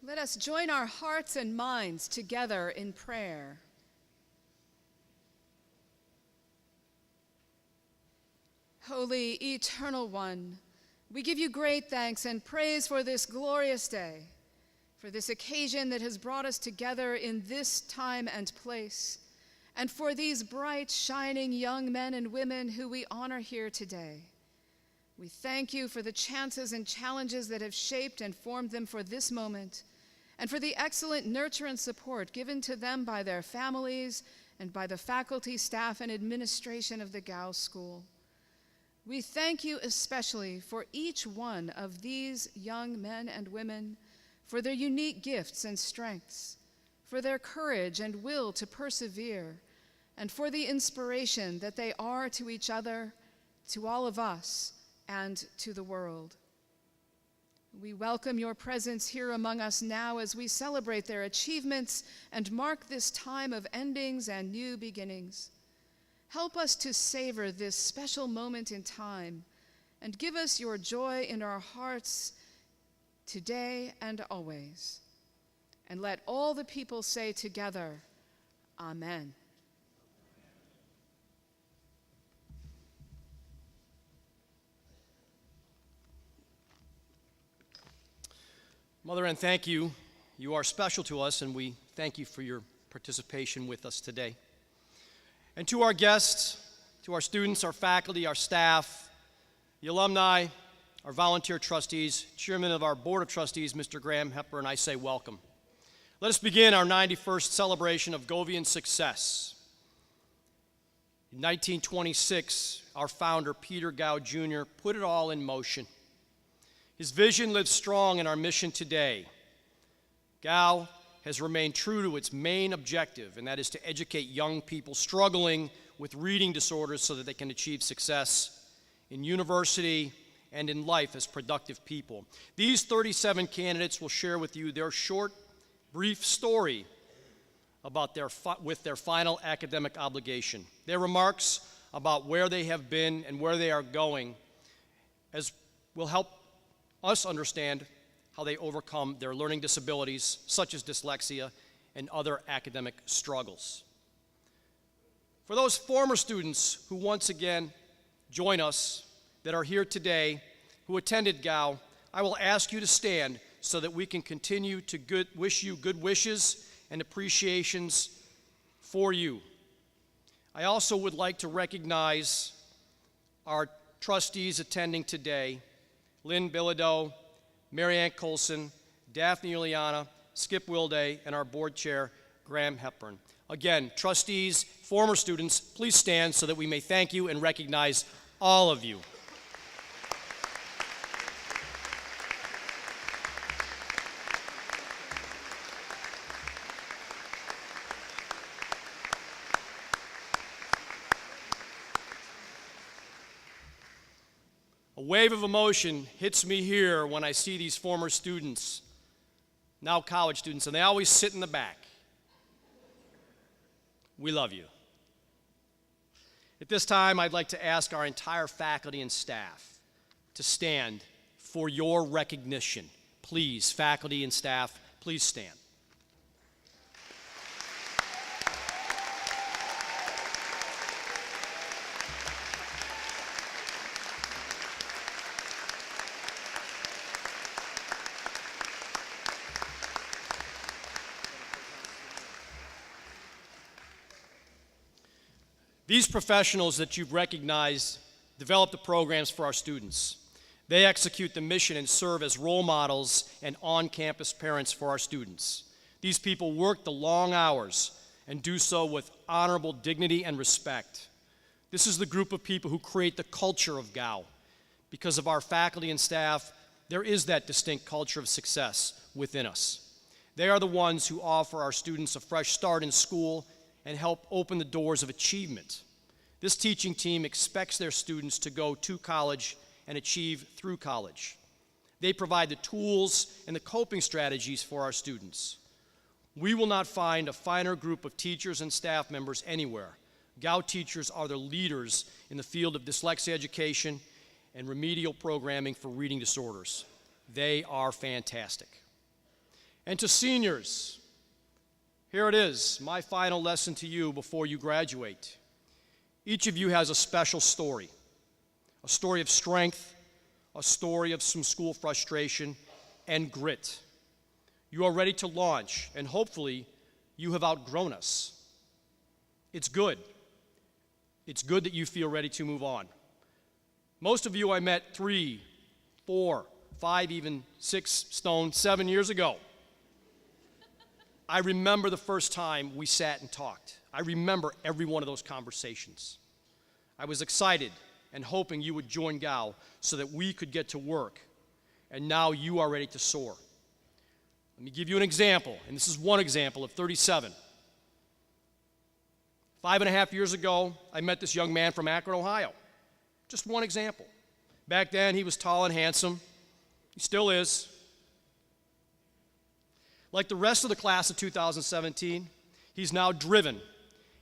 Let us join our hearts and minds together in prayer. Holy, eternal one, we give you great thanks and praise for this glorious day, for this occasion that has brought us together in this time and place, and for these bright, shining young men and women who we honor here today. We thank you for the chances and challenges that have shaped and formed them for this moment, and for the excellent nurture and support given to them by their families and by the faculty, staff, and administration of the Gow School. We thank you especially for each one of these young men and women, for their unique gifts and strengths, for their courage and will to persevere, and for the inspiration that they are to each other, to all of us, and to the world. We welcome your presence here among us now as we celebrate their achievements and mark this time of endings and new beginnings. Help us to savor this special moment in time and give us your joy in our hearts today and always. And let all the people say together, Amen. Mother Ann, thank you. You are special to us, and we thank you for your participation with us today. And to our guests, to our students, our faculty, our staff, the alumni, our volunteer trustees, chairman of our board of trustees, Mr. Graham Hepburn, I say welcome. Let us begin our 91st celebration of Govian success. In 1926, our founder, Peter Gow Jr., put it all in motion. His vision lives strong in our mission today. Gow has remained true to its main objective, and that is to educate young people struggling with reading disorders so that they can achieve success in university and in life as productive people. These 37 candidates will share with you their short, brief story about their final academic obligation. Their remarks about where they have been and where they are going will help us understand how they overcome their learning disabilities, such as dyslexia and other academic struggles. For those former students who once again join us, that are here today, who attended Gow, I will ask you to stand so that we can continue to wish you good wishes and appreciations for you. I also would like to recognize our trustees attending today, Lynn Bilodeau, Mary Ann Colson, Daphne Juliana, Skip Wilday, and our board chair, Graham Hepburn. Again, trustees, former students, please stand so that we may thank you and recognize all of you. A wave of emotion hits me here when I see these former students, now college students, and they always sit in the back. We love you. At this time, I'd like to ask our entire faculty and staff to stand for your recognition. Please, faculty and staff, please stand. These professionals that you've recognized develop the programs for our students. They execute the mission and serve as role models and on-campus parents for our students. These people work the long hours and do so with honorable dignity and respect. This is the group of people who create the culture of Gow. Because of our faculty and staff, there is that distinct culture of success within us. They are the ones who offer our students a fresh start in school and help open the doors of achievement. This teaching team expects their students to go to college and achieve through college. They provide the tools and the coping strategies for our students. We will not find a finer group of teachers and staff members anywhere. Gow teachers are the leaders in the field of dyslexia education and remedial programming for reading disorders. They are fantastic. And to seniors, here it is, my final lesson to you before you graduate. Each of you has a special story, a story of strength, a story of some school frustration, and grit. You are ready to launch, and hopefully you have outgrown us. It's good. It's good that you feel ready to move on. Most of you I met 3, 4, 5, even 6 stone 7 years ago. I remember the first time we sat and talked. I remember every one of those conversations. I was excited and hoping you would join GAO so that we could get to work, and now you are ready to soar. Let me give you an example, and this is one example of 37. 5.5 years ago, I met this young man from Akron, Ohio. Just one example. Back then, he was tall and handsome. He still is. Like the rest of the class of 2017, he's now driven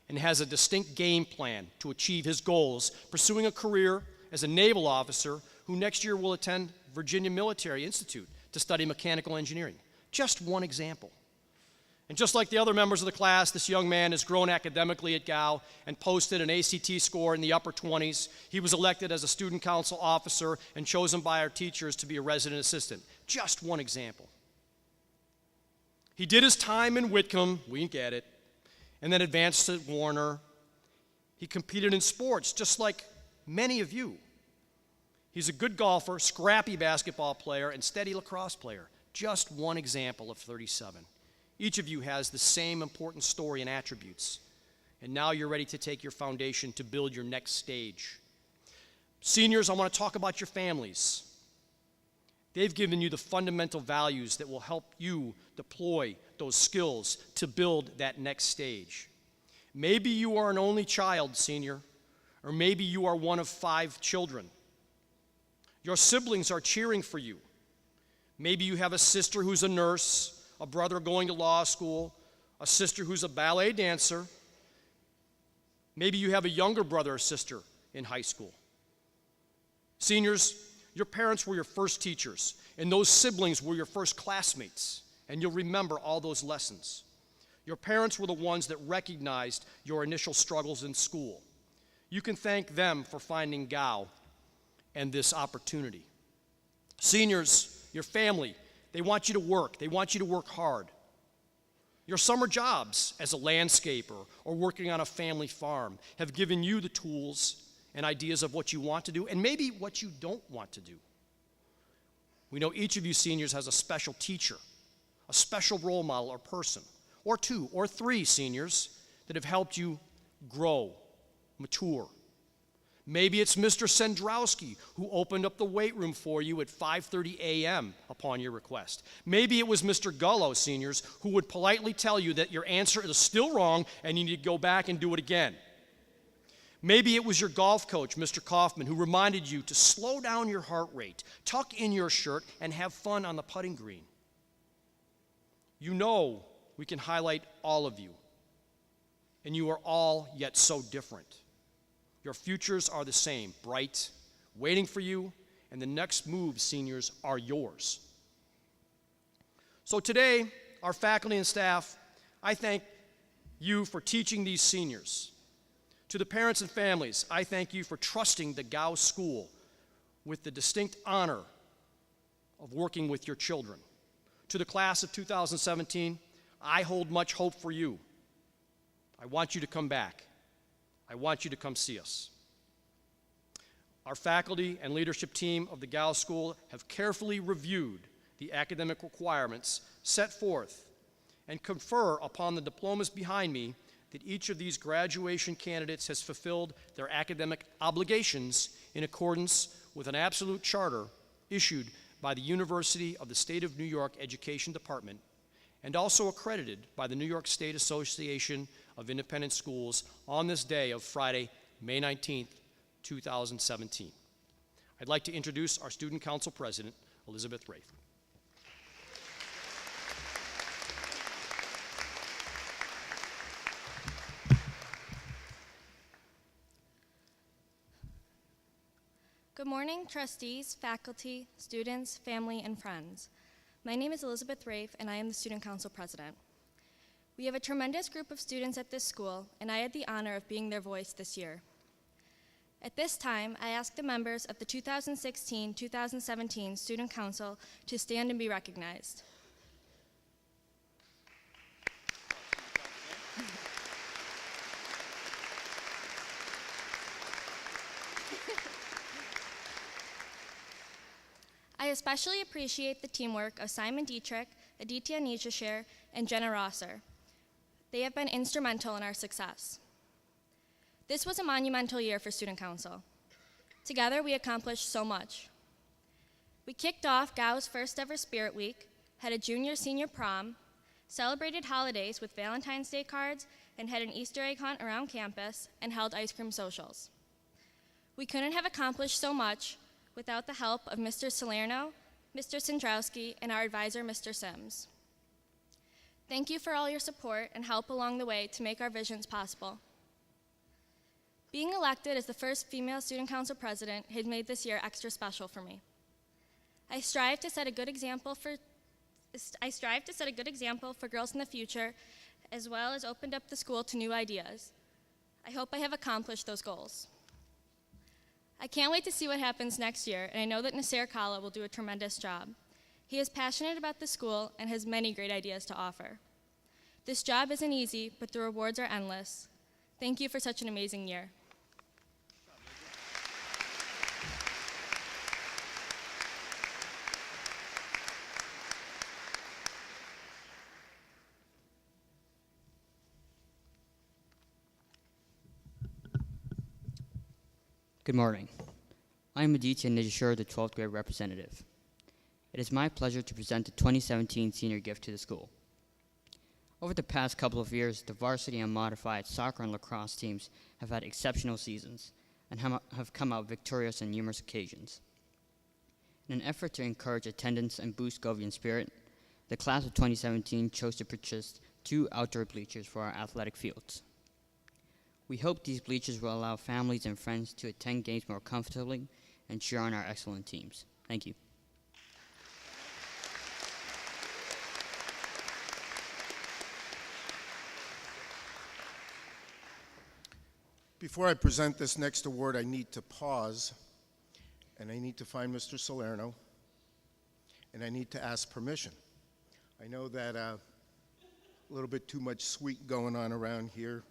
and has a distinct game plan to achieve his goals, pursuing a career as a naval officer who next year will attend Virginia Military Institute to study mechanical engineering. Just one example. And just like the other members of the class, this young man has grown academically at GAO and posted an ACT score in the upper 20s. He was elected as a student council officer and chosen by our teachers to be a resident assistant. Just one example. He did his time in Whitcomb, we get it, and then advanced to Warner. He competed in sports, just like many of you. He's a good golfer, scrappy basketball player, and steady lacrosse player. Just one example of 37. Each of you has the same important story and attributes. And now you're ready to take your foundation to build your next stage. Seniors, I want to talk about your families. They've given you the fundamental values that will help you deploy those skills to build that next stage. Maybe you are an only child, senior, or maybe you are one of 5 children. Your siblings are cheering for you. Maybe you have a sister who's a nurse, a brother going to law school, a sister who's a ballet dancer. Maybe you have a younger brother or sister in high school. Seniors, your parents were your first teachers, and those siblings were your first classmates, and you'll remember all those lessons. Your parents were the ones that recognized your initial struggles in school. You can thank them for finding GAO and this opportunity. Seniors, your family, they want you to work. They want you to work hard. Your summer jobs as a landscaper or working on a family farm have given you the tools and ideas of what you want to do and maybe what you don't want to do. We know each of you seniors has a special teacher, a special role model or person, or 2 or 3 seniors that have helped you grow, mature. Maybe it's Mr. Sendrowski who opened up the weight room for you at 5:30 a.m. upon your request. Maybe it was Mr. Gullo, seniors, who would politely tell you that your answer is still wrong and you need to go back and do it again. Maybe it was your golf coach, Mr. Kaufman, who reminded you to slow down your heart rate, tuck in your shirt, and have fun on the putting green. You know we can highlight all of you, and you are all yet so different. Your futures are the same, bright, waiting for you, and the next moves, seniors, are yours. So today, our faculty and staff, I thank you for teaching these seniors. To the parents and families, I thank you for trusting the GAO school with the distinct honor of working with your children. To the class of 2017, I hold much hope for you. I want you to come back. I want you to come see us. Our faculty and leadership team of the GAO School have carefully reviewed the academic requirements set forth and confer upon the diplomas behind me that each of these graduation candidates has fulfilled their academic obligations in accordance with an absolute charter issued by the University of the State of New York Education Department and also accredited by the New York State Association of Independent Schools on this day of Friday, May 19th, 2017. I'd like to introduce our Student Council President, Elizabeth Rafe. Good morning, trustees, faculty, students, family, and friends. My name is Elizabeth Rafe, and I am the Student Council President. We have a tremendous group of students at this school, and I had the honor of being their voice this year. At this time, I ask the members of the 2016-2017 Student Council to stand and be recognized. I especially appreciate the teamwork of Simon Dietrich, Aditya Nijashare, and Jenna Rosser. They have been instrumental in our success. This was a monumental year for Student Council. Together, we accomplished so much. We kicked off GOW's first ever Spirit Week, had a junior-senior prom, celebrated holidays with Valentine's Day cards, and had an Easter egg hunt around campus, and held ice cream socials. We couldn't have accomplished so much without the help of Mr. Salerno, Mr. Sandrowski, and our advisor, Mr. Sims. Thank you for all your support and help along the way to make our visions possible. Being elected as the first female Student Council President has made this year extra special for me. I strive to set a good example for girls in the future, as well as opened up the school to new ideas. I hope I have accomplished those goals. I can't wait to see what happens next year, and I know that Nasser Kalla will do a tremendous job. He is passionate about the school and has many great ideas to offer. This job isn't easy, but the rewards are endless. Thank you for such an amazing year. Good morning. I am Aditya Nijashare, the 12th grade representative. It is my pleasure to present the 2017 senior gift to the school. Over the past couple of years, the varsity and modified soccer and lacrosse teams have had exceptional seasons and have come out victorious on numerous occasions. In an effort to encourage attendance and boost Govian spirit, the class of 2017 chose to purchase 2 outdoor bleachers for our athletic fields. We hope these bleachers will allow families and friends to attend games more comfortably and cheer on our excellent teams. Thank you. Before I present this next award, I need to pause, and I need to find Mr. Salerno, and I need to ask permission. I know that a little bit too much sweet going on around here,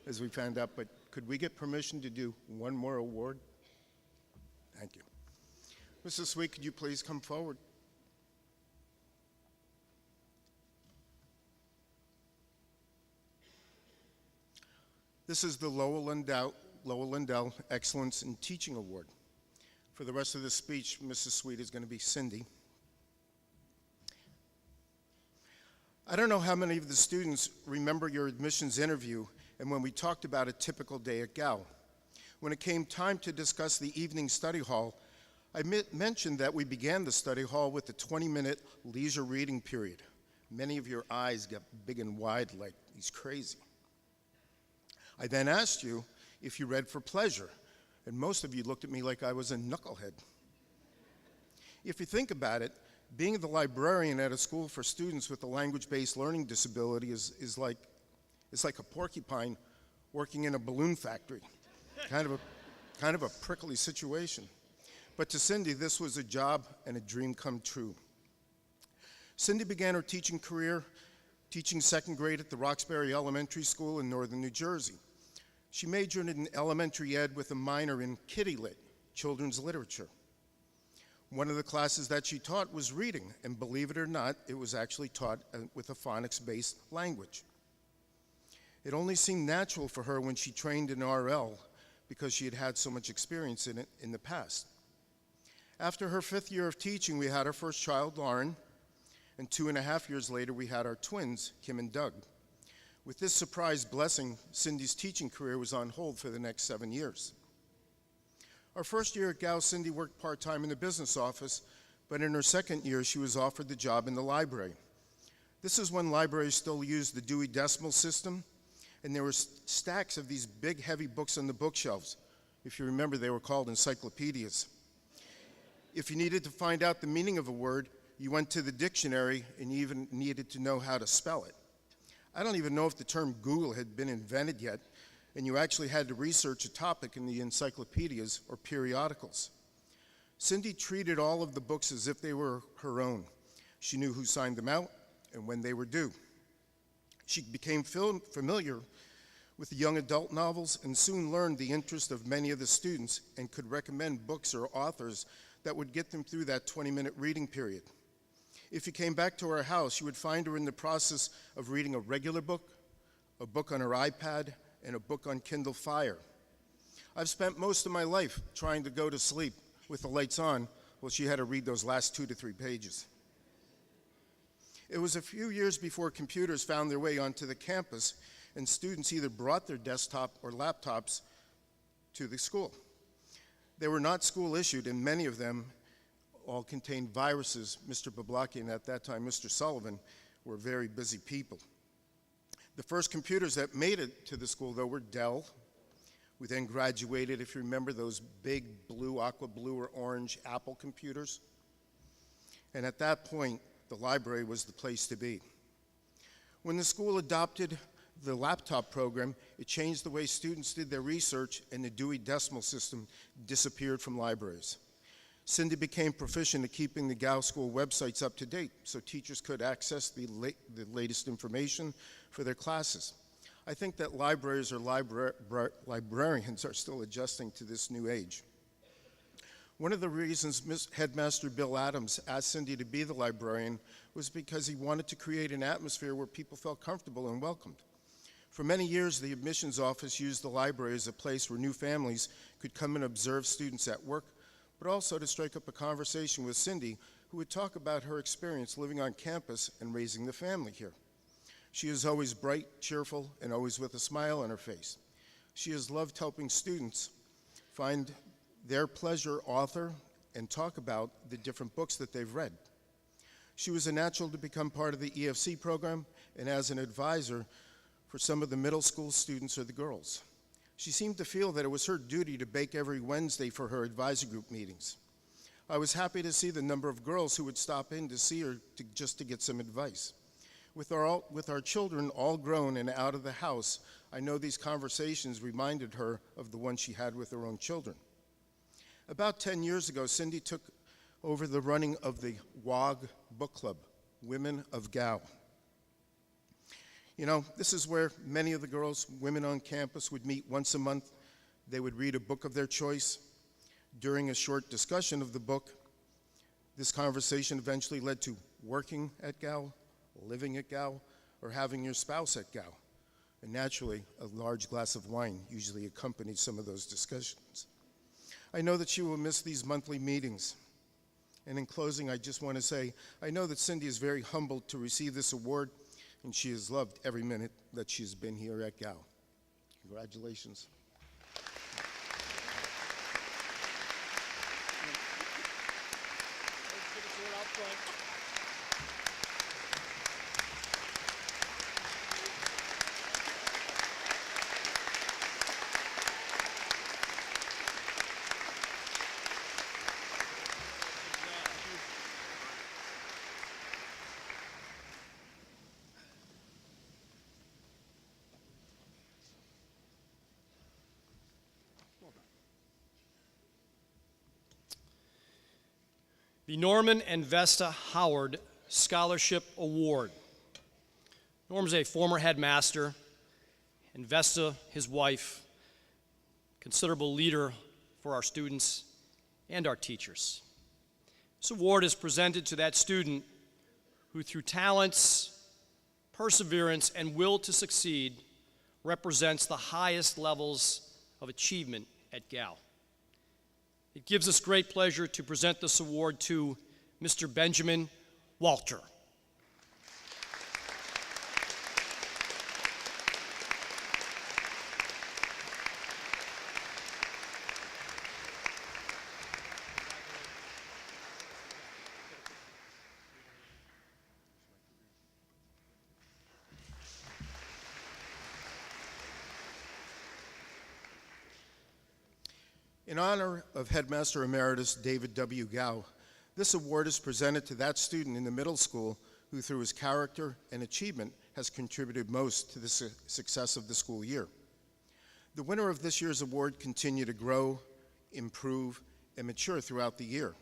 as we found out, but could we get permission to do one more award? Thank you. Mrs. Sweet, could you please come forward? This is the Lowell Lindell Excellence in Teaching Award. For the rest of the speech, Mrs. Sweet is going to be Cindy. I don't know how many of the students remember your admissions interview and when we talked about a typical day at GOW. When it came time to discuss the evening study hall, I mentioned that we began the study hall with a 20-minute leisure reading period. Many of your eyes got big and wide like he's crazy. I then asked you if you read for pleasure, and most of you looked at me like I was a knucklehead. If you think about it, being the librarian at a school for students with a language-based learning disability is like a porcupine working in a balloon factory. Kind of a prickly situation. But to Cindy, this was a job and a dream come true. Cindy began her teaching career teaching second grade at the Roxbury Elementary School in northern New Jersey. She majored in elementary ed with a minor in Kitty Lit, children's literature. One of the classes that she taught was reading, and believe it or not, it was actually taught with a phonics-based language. It only seemed natural for her when she trained in RL because she had had so much experience in it in the past. After her 5th year of teaching, we had our first child, Lauren, and 2.5 years later, we had our twins, Kim and Doug. With this surprise blessing, Cindy's teaching career was on hold for the next 7 years. Our first year at GOW, Cindy worked part-time in the business office, but in her second year, she was offered the job in the library. This is when libraries still used the Dewey Decimal System, and there were stacks of these big, heavy books on the bookshelves. If you remember, they were called encyclopedias. If you needed to find out the meaning of a word, you went to the dictionary and you even needed to know how to spell it. I don't even know if the term Google had been invented yet, and you actually had to research a topic in the encyclopedias or periodicals. Cindy treated all of the books as if they were her own. She knew who signed them out and when they were due. She became familiar with the young adult novels and soon learned the interest of many of the students and could recommend books or authors that would get them through that 20-minute reading period. If you came back to her house, you would find her in the process of reading a regular book, a book on her iPad, and a book on Kindle Fire. I've spent most of my life trying to go to sleep with the lights on while she had to read those last 2 to 3 pages. It was a few years before computers found their way onto the campus, and students either brought their desktop or laptops to the school. They were not school issued, and many of them all contained viruses. Mr. Bablaki and at that time Mr. Sullivan were very busy people. The first computers that made it to the school, though, were Dell. We then graduated, if you remember, those big blue, aqua blue or orange Apple computers. And at that point, the library was the place to be. When the school adopted the laptop program, it changed the way students did their research, and the Dewey Decimal System disappeared from libraries. Cindy became proficient at keeping the Gow School websites up to date so teachers could access the latest information for their classes. I think that libraries or librarians are still adjusting to this new age. One of the reasons Headmaster Bill Adams asked Cindy to be the librarian was because he wanted to create an atmosphere where people felt comfortable and welcomed. For many years, the admissions office used the library as a place where new families could come and observe students at work, but also to strike up a conversation with Cindy, who would talk about her experience living on campus and raising the family here. She is always bright, cheerful, and always with a smile on her face. She has loved helping students find their pleasure author and talk about the different books that they've read. She was a natural to become part of the EFC program and as an advisor for some of the middle school students or the girls. She seemed to feel that it was her duty to bake every Wednesday for her advisor group meetings. I was happy to see the number of girls who would stop in to see her just to get some advice. With our children all grown and out of the house, I know these conversations reminded her of the one she had with her own children. About 10 years ago, Cindy took over the running of the WOG Book Club, Women of Gow. You know, this is where many of the girls, women on campus, would meet once a month. They would read a book of their choice. During a short discussion of the book, this conversation eventually led to working at Gow, living at Gow, or having your spouse at Gow. And naturally, a large glass of wine usually accompanied some of those discussions. I know that she will miss these monthly meetings. And in closing, I just want to say, I know that Cindy is very humbled to receive this award, and she has loved every minute that she has been here at Gow. Congratulations. The Norman and Vesta Howard Scholarship Award. Norm's a former headmaster, and Vesta, his wife, considerable leader for our students and our teachers. This award is presented to that student who, through talents, perseverance, and will to succeed, represents the highest levels of achievement at Gow. It gives us great pleasure to present this award to Mr. Benjamin Walter. In honor of Headmaster Emeritus David W. Gow, This award is presented to that student in the middle school who, through his character and achievement, has contributed most to the success of the school year. The winner of this year's award continued to grow, improve, and mature throughout the year.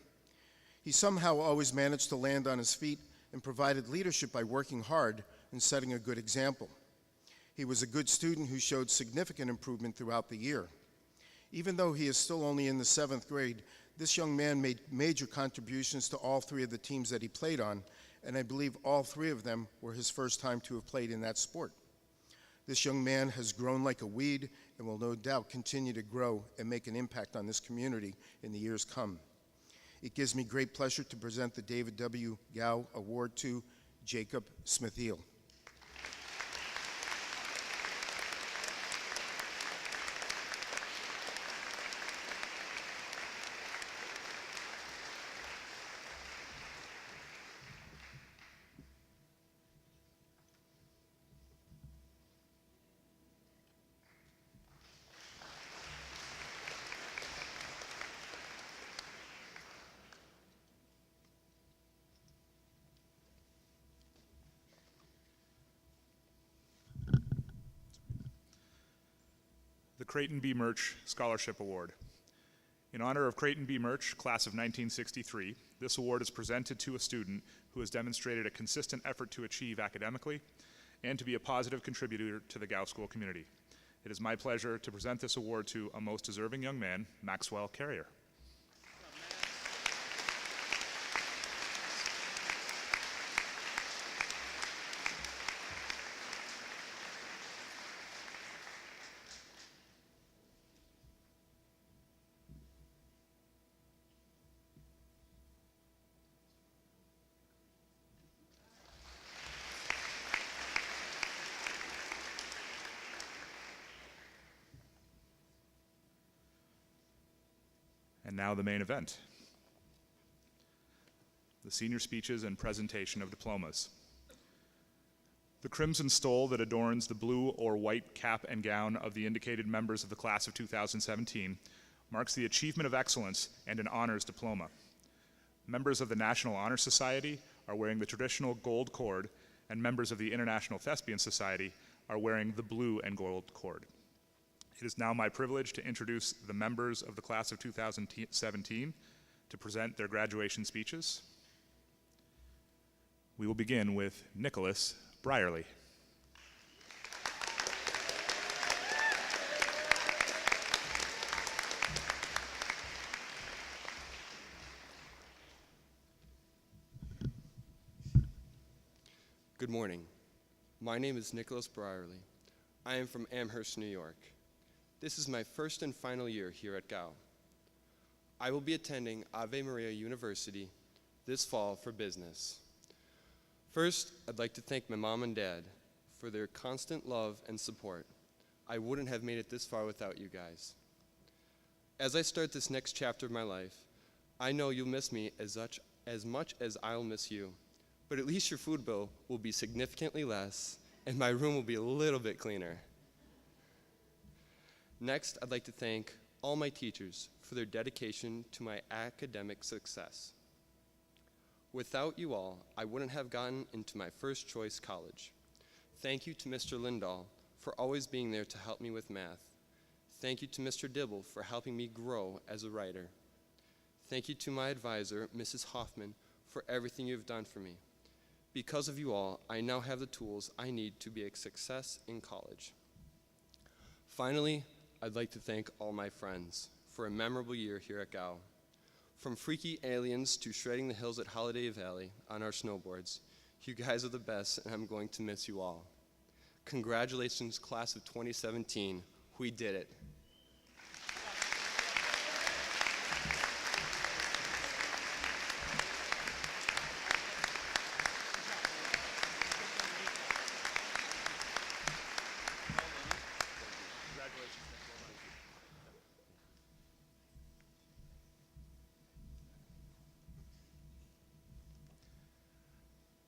He somehow always managed to land on his feet and provided leadership by working hard and setting a good example. He was a good student who showed significant improvement throughout the year. Even though he is still only in the 7th grade, this young man made major contributions to all 3 of the teams that he played on, and I believe all 3 of them were his first time to have played in that sport. This young man has grown like a weed and will no doubt continue to grow and make an impact on this community in the years come. It gives me great pleasure to present the David W. Gow Award to Jacob Smithiel. The Creighton B. Murch Scholarship Award. In honor of Creighton B. Murch, class of 1963, this award is presented to a student who has demonstrated a consistent effort to achieve academically and to be a positive contributor to the Gow School community. It is my pleasure to present this award to a most deserving young man, Maxwell Carrier. And now the main event, the senior speeches and presentation of diplomas. The crimson stole that adorns the blue or white cap and gown of the indicated members of the class of 2017 marks the achievement of excellence and an honors diploma. Members of the National Honor Society are wearing the traditional gold cord, and members of the International Thespian Society are wearing the blue and gold cord. It is now my privilege to introduce the members of the class of 2017 to present their graduation speeches. We will begin with Nicholas Brierly. Good morning. My name is Nicholas Brierly. I am from Amherst, New York. This is my first and final year here at Gow. I will be attending Ave Maria University this fall for business. First, I'd like to thank my mom and dad for their constant love and support. I wouldn't have made it this far without you guys. As I start this next chapter of my life, I know you'll miss me as much as I'll miss you, but at least your food bill will be significantly less and my room will be a little bit cleaner. Next, I'd like to thank all my teachers for their dedication to my academic success. Without you all, I wouldn't have gotten into my first choice college. Thank you to Mr. Lindahl for always being there to help me with math. Thank you to Mr. Dibble for helping me grow as a writer. Thank you to my advisor, Mrs. Hoffman, for everything you've done for me. Because of you all, I now have the tools I need to be a success in college. Finally, I'd like to thank all my friends for a memorable year here at Gow. From freaky aliens to shredding the hills at Holiday Valley on our snowboards, you guys are the best and I'm going to miss you all. Congratulations, class of 2017. We did it.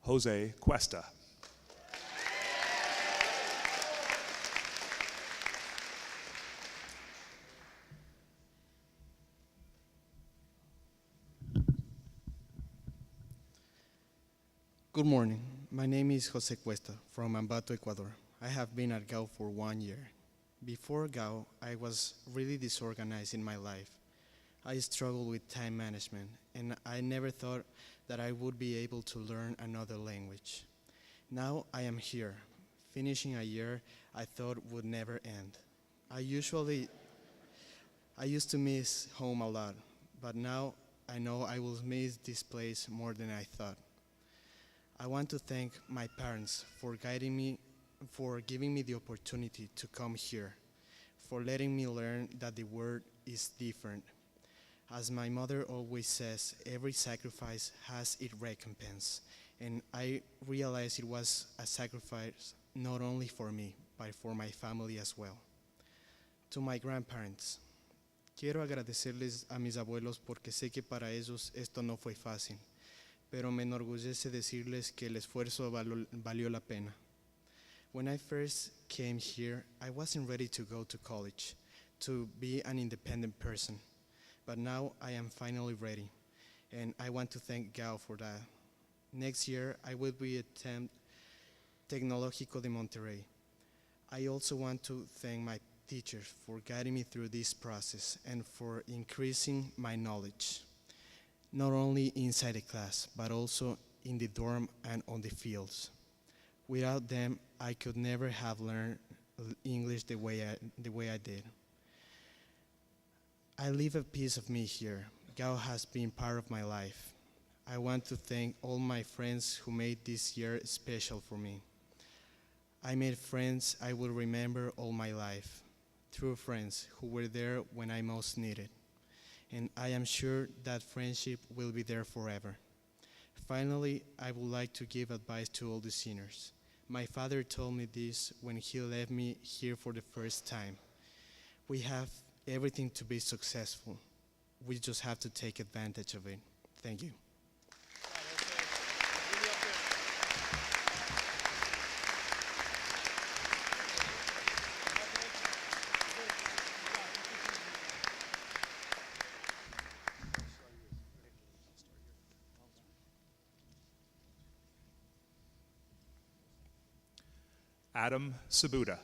Jose Cuesta. Good morning. My name is Jose Cuesta from Ambato, Ecuador. I have been at GAO for 1 year. Before GAO, I was really disorganized in my life. I struggled with time management, and I never thought that I would be able to learn another language. Now I am here, finishing a year I thought would never end. I used to miss home a lot, but now I know I will miss this place more than I thought. I want to thank my parents for guiding me, for giving me the opportunity to come here, for letting me learn that the world is different. As my mother always says, every sacrifice has its recompense, and I realized it was a sacrifice not only for me, but for my family as well. To my grandparents, quiero agradecerles a mis abuelos porque sé que para ellos esto no fue fácil, pero me enorgullece decirles que el esfuerzo valió la pena. When I first came here, I wasn't ready to go to college, to be an independent person, but now I am finally ready, and I want to thank GAO for that. Next year, I will be attend Tecnológico de Monterrey. I also want to thank my teachers for guiding me through this process and for increasing my knowledge, not only inside the class, but also in the dorm and on the fields. Without them, I could never have learned English the way I did. I leave a piece of me here. GAO has been part of my life. I want to thank all my friends who made this year special for me. I made friends I will remember all my life, true friends who were there when I most needed. And I am sure that friendship will be there forever. Finally, I would like to give advice to all the seniors. My father told me this when he left me here for the first time. We have everything to be successful. We just have to take advantage of it. Thank you. Adam Sabuda.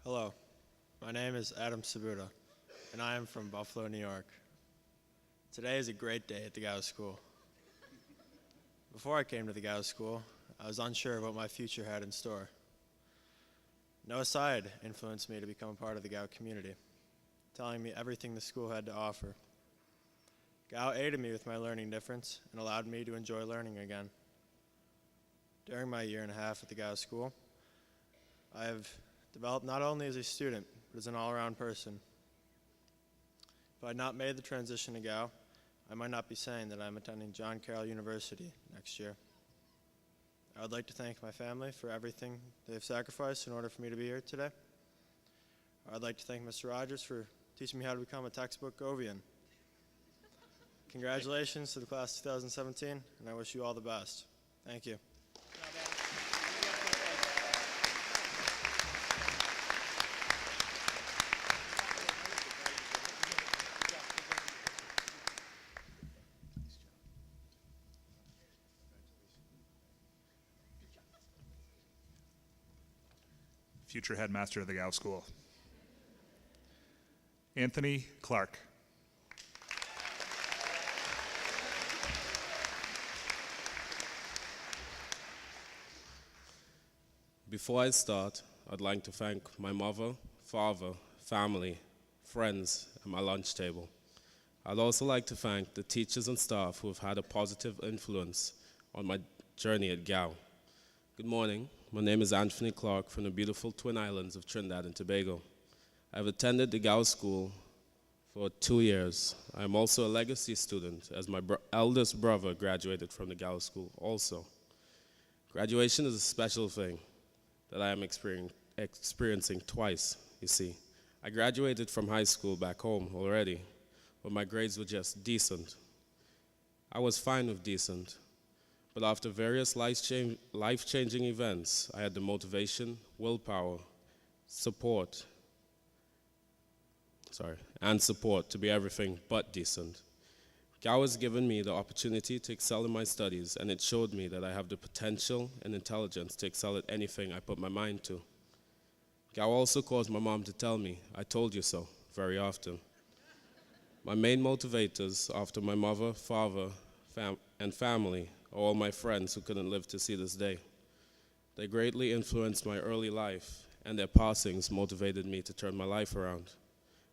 Hello, my name is Adam Sabuda, and I am from Buffalo, New York. Today is a great day at the GAO School. Before I came to the GAO School, I was unsure of what my future had in store. Noah Syed influenced me to become a part of the GAO community, telling me everything the school had to offer. GAO aided me with my learning difference and allowed me to enjoy learning again. During my year and a half at the GAO School, I have developed not only as a student, but as an all-around person. If I had not made the transition to GAO, I might not be saying that I'm attending John Carroll University next year. I would like to thank my family for everything they've sacrificed in order for me to be here today. I'd like to thank Mr. Rogers for teaching me how to become a textbook Govian. Congratulations to the class of 2017, and I wish you all the best. Thank you. Future headmaster of the GAO School. Anthony Clark. Before I start, I'd like to thank my mother, father, family, friends, and my lunch table. I'd also like to thank the teachers and staff who have had a positive influence on my journey at GAO. Good morning. My name is Anthony Clark from the beautiful Twin Islands of Trinidad and Tobago. I've attended the GAO School for 2 years. I'm also a legacy student, as my eldest brother graduated from the GAO School also. Graduation is a special thing that I am experiencing twice, you see. I graduated from high school back home already, but my grades were just decent. I was fine with decent, but after various life-changing events, I had the motivation, willpower, support and support to be everything but decent. GAU has given me the opportunity to excel in my studies, and it showed me that I have the potential and intelligence to excel at anything I put my mind to. GAU also caused my mom to tell me, "I told you so," very often. My main motivators, after my mother, father, and family, are all my friends who couldn't live to see this day. They greatly influenced my early life, and their passings motivated me to turn my life around.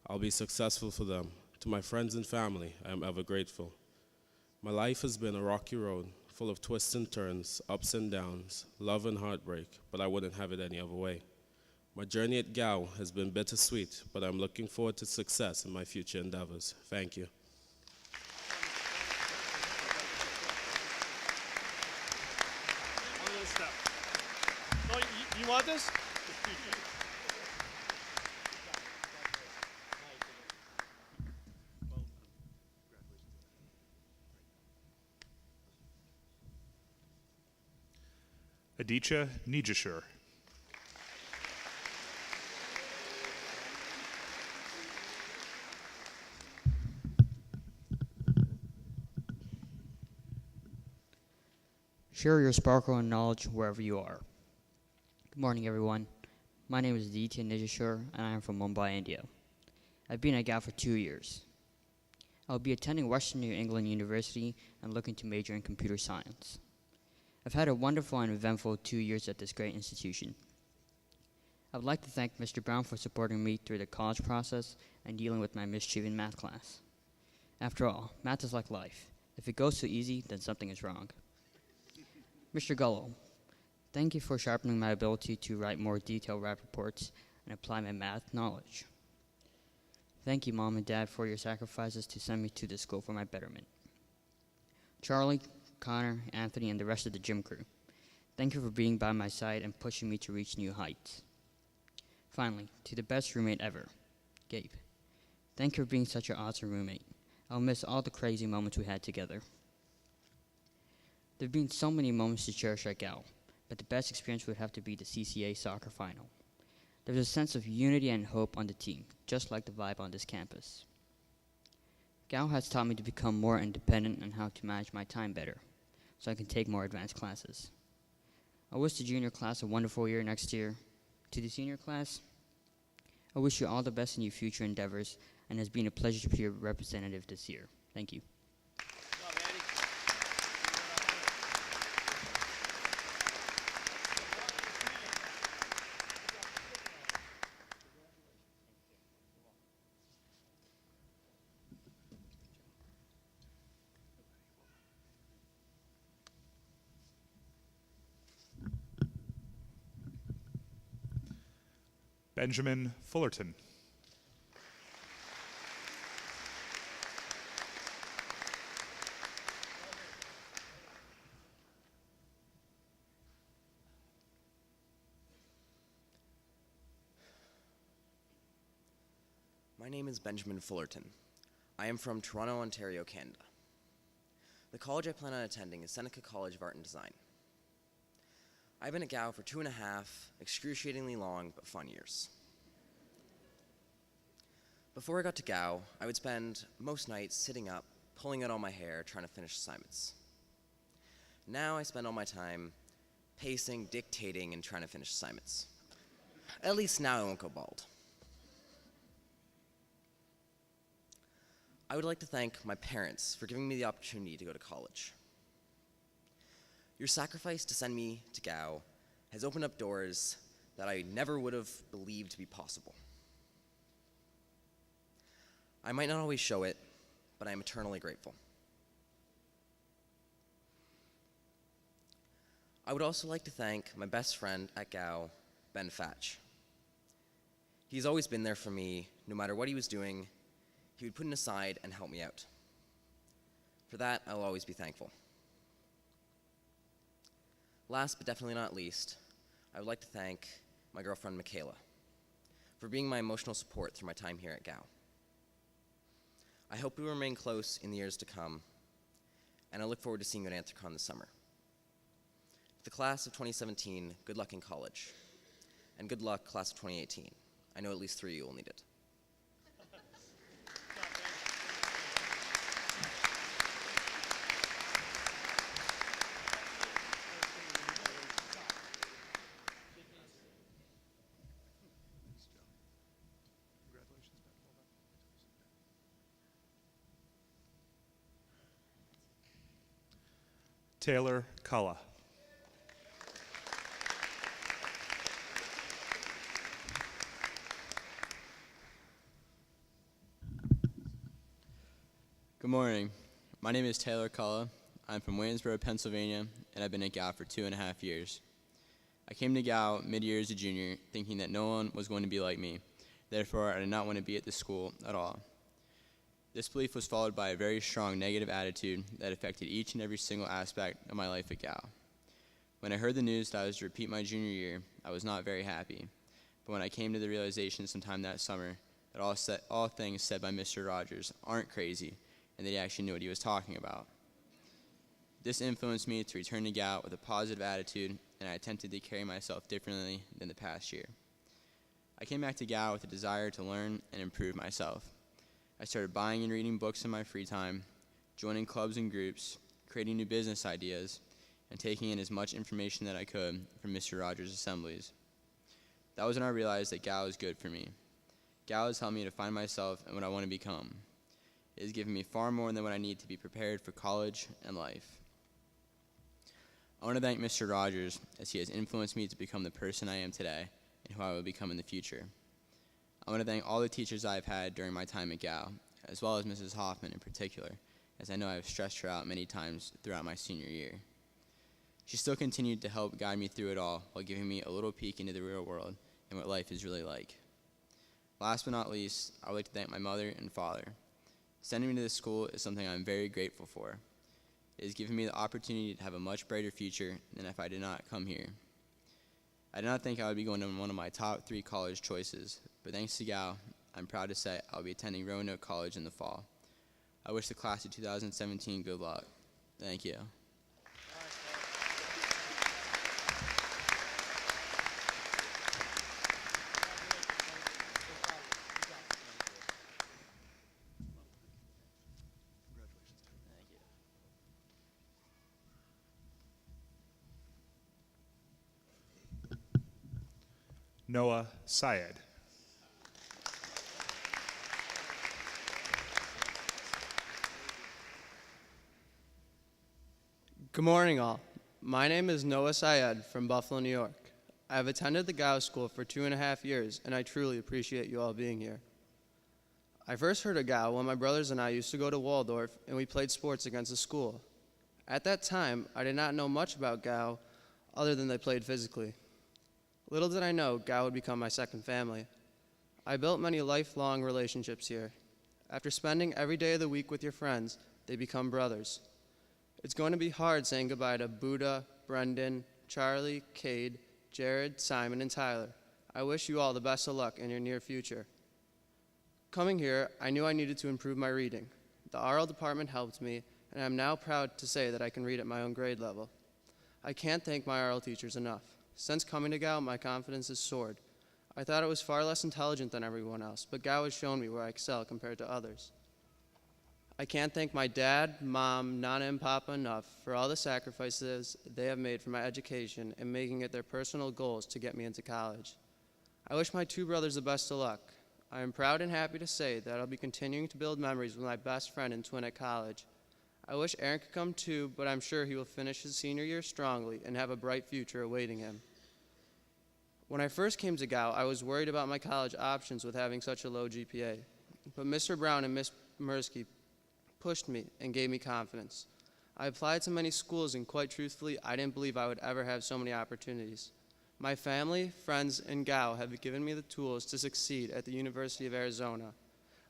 I'll be successful for them. To my friends and family, I am ever grateful. My life has been a rocky road, full of twists and turns, ups and downs, love and heartbreak, but I wouldn't have it any other way. My journey at GAU has been bittersweet, but I'm looking forward to success in my future endeavors. Thank you. One little step. Oh, you want this? Aditya Nijashur. Share your sparkle and knowledge wherever you are. Good morning, everyone. My name is Aditya Nijashur, and I am from Mumbai, India. I've been at GAU for 2 years. I'll be attending Western New England University and looking to major in computer science. I've had a wonderful and eventful 2 years at this great institution. I would like to thank Mr. Brown for supporting me through the college process and dealing with my mischievous math class. After all, math is like life. If it goes too easy, then something is wrong. Mr. Gullo, thank you for sharpening my ability to write more detailed rap reports and apply my math knowledge. Thank you, Mom and Dad, for your sacrifices to send me to this school for my betterment. Charlie, Connor, Anthony, and the rest of the gym crew, thank you for being by my side and pushing me to reach new heights. Finally, to the best roommate ever, Gabe. Thank you for being such an awesome roommate. I'll miss all the crazy moments we had together. There have been so many moments to cherish at GAU, but the best experience would have to be the CCA soccer final. There was a sense of unity and hope on the team, just like the vibe on this campus. GAU has taught me to become more independent and how to manage my time better, so I can take more advanced classes. I wish the junior class a wonderful year next year. To the senior class, I wish you all the best in your future endeavors, and it has been a pleasure to be your representative this year. Thank you. Benjamin Fullerton. My name is Benjamin Fullerton. I am from Toronto, Ontario, Canada. The college I plan on attending is Seneca College of Art and Design. I've been at GAU for 2.5 excruciatingly long but fun years. Before I got to GAU, I would spend most nights sitting up, pulling out all my hair, trying to finish assignments. Now I spend all my time pacing, dictating, and trying to finish assignments. At least now I won't go bald. I would like to thank my parents for giving me the opportunity to go to college. Your sacrifice to send me to GAU has opened up doors that I never would have believed to be possible. I might not always show it, but I am eternally grateful. I would also like to thank my best friend at GAU, Ben Fatch. He's always been there for me, no matter what he was doing. He would put it aside and help me out. For that, I will always be thankful. Last but definitely not least, I would like to thank my girlfriend, Michaela, for being my emotional support through my time here at GAU. I hope we remain close in the years to come, and I look forward to seeing you at Anthrocon this summer. To the class of 2017, good luck in college, and good luck, class of 2018. I know at least 3 of you will need it. Taylor Cullah. Good morning. My name is Taylor Cullah. I'm from Waynesboro, Pennsylvania, and I've been at Gow for 2.5 years. I came to Gow mid-year as a junior, thinking that no one was going to be like me. Therefore, I did not want to be at the school at all. This belief was followed by a very strong negative attitude that affected each and every single aspect of my life at Gow. When I heard the news that I was to repeat my junior year, I was not very happy. But when I came to the realization sometime that summer that all things said by Mr. Rogers aren't crazy, and that he actually knew what he was talking about. This influenced me to return to Gow with a positive attitude, and I attempted to carry myself differently than the past year. I came back to Gow with a desire to learn and improve myself. I started buying and reading books in my free time, joining clubs and groups, creating new business ideas, and taking in as much information that I could from Mr. Rogers' assemblies. That was when I realized that Gow is good for me. Gow has helped me to find myself and what I want to become. It has given me far more than what I need to be prepared for college and life. I want to thank Mr. Rogers as he has influenced me to become the person I am today and who I will become in the future. I want to thank all the teachers I have had during my time at Gow, as well as Mrs. Hoffman in particular, as I know I have stressed her out many times throughout my senior year. She still continued to help guide me through it all while giving me a little peek into the real world and what life is really like. Last but not least, I would like to thank my mother and father. Sending me to this school is something I'm very grateful for. It has given me the opportunity to have a much brighter future than if I did not come here. I did not think I would be going to one of my top 3 college choices, but thanks to Gow, I'm proud to say I'll be attending Roanoke College in the fall. I wish the class of 2017 good luck. Thank you. Noah Syed. Good morning, all. My name is Noah Syed from Buffalo, New York. I have attended the Gow School for 2.5 years, and I truly appreciate you all being here. I first heard of Gow when my brothers and I used to go to Waldorf, and we played sports against the school. At that time, I did not know much about Gow other than they played physically. Little did I know Gow would become my second family. I built many lifelong relationships here. After spending every day of the week with your friends, they become brothers. It's going to be hard saying goodbye to Buddha, Brendan, Charlie, Cade, Jared, Simon, and Tyler. I wish you all the best of luck in your near future. Coming here, I knew I needed to improve my reading. The RL department helped me, and I'm now proud to say that I can read at my own grade level. I can't thank my RL teachers enough. Since coming to Gow, my confidence has soared. I thought I was far less intelligent than everyone else, but Gow has shown me where I excel compared to others. I can't thank my dad, mom, Nana, and Papa enough for all the sacrifices they have made for my education and making it their personal goals to get me into college. I wish my 2 brothers the best of luck. I am proud and happy to say that I'll be continuing to build memories with my best friend and twin at college. I wish Aaron could come too, but I'm sure he will finish his senior year strongly and have a bright future awaiting him. When I first came to Gow, I was worried about my college options with having such a low GPA. But Mr. Brown and Miss Mirsky pushed me and gave me confidence. I applied to many schools, and quite truthfully, I didn't believe I would ever have so many opportunities. My family, friends, and Gow have given me the tools to succeed at the University of Arizona.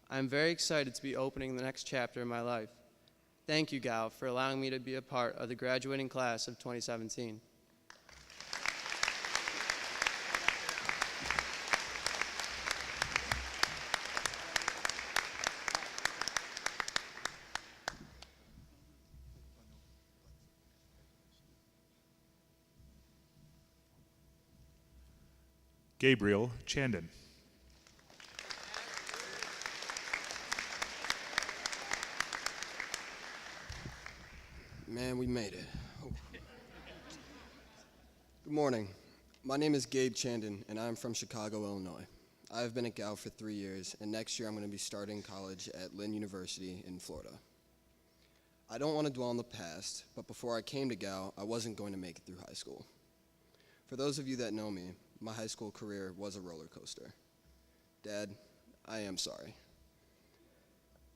I'm very excited to be opening the next chapter in my life. Thank you, Gow, for allowing me to be a part of the graduating class of 2017. Gabriel Chandon. Man, we made it. Oh. Good morning. My name is Gabe Chandon, and I'm from Chicago, Illinois. I've been at Gow for 3 years, and next year I'm going to be starting college at Lynn University in Florida. I don't want to dwell on the past, but before I came to Gow, I wasn't going to make it through high school. For those of you that know me, my high school career was a roller coaster. Dad, I am sorry.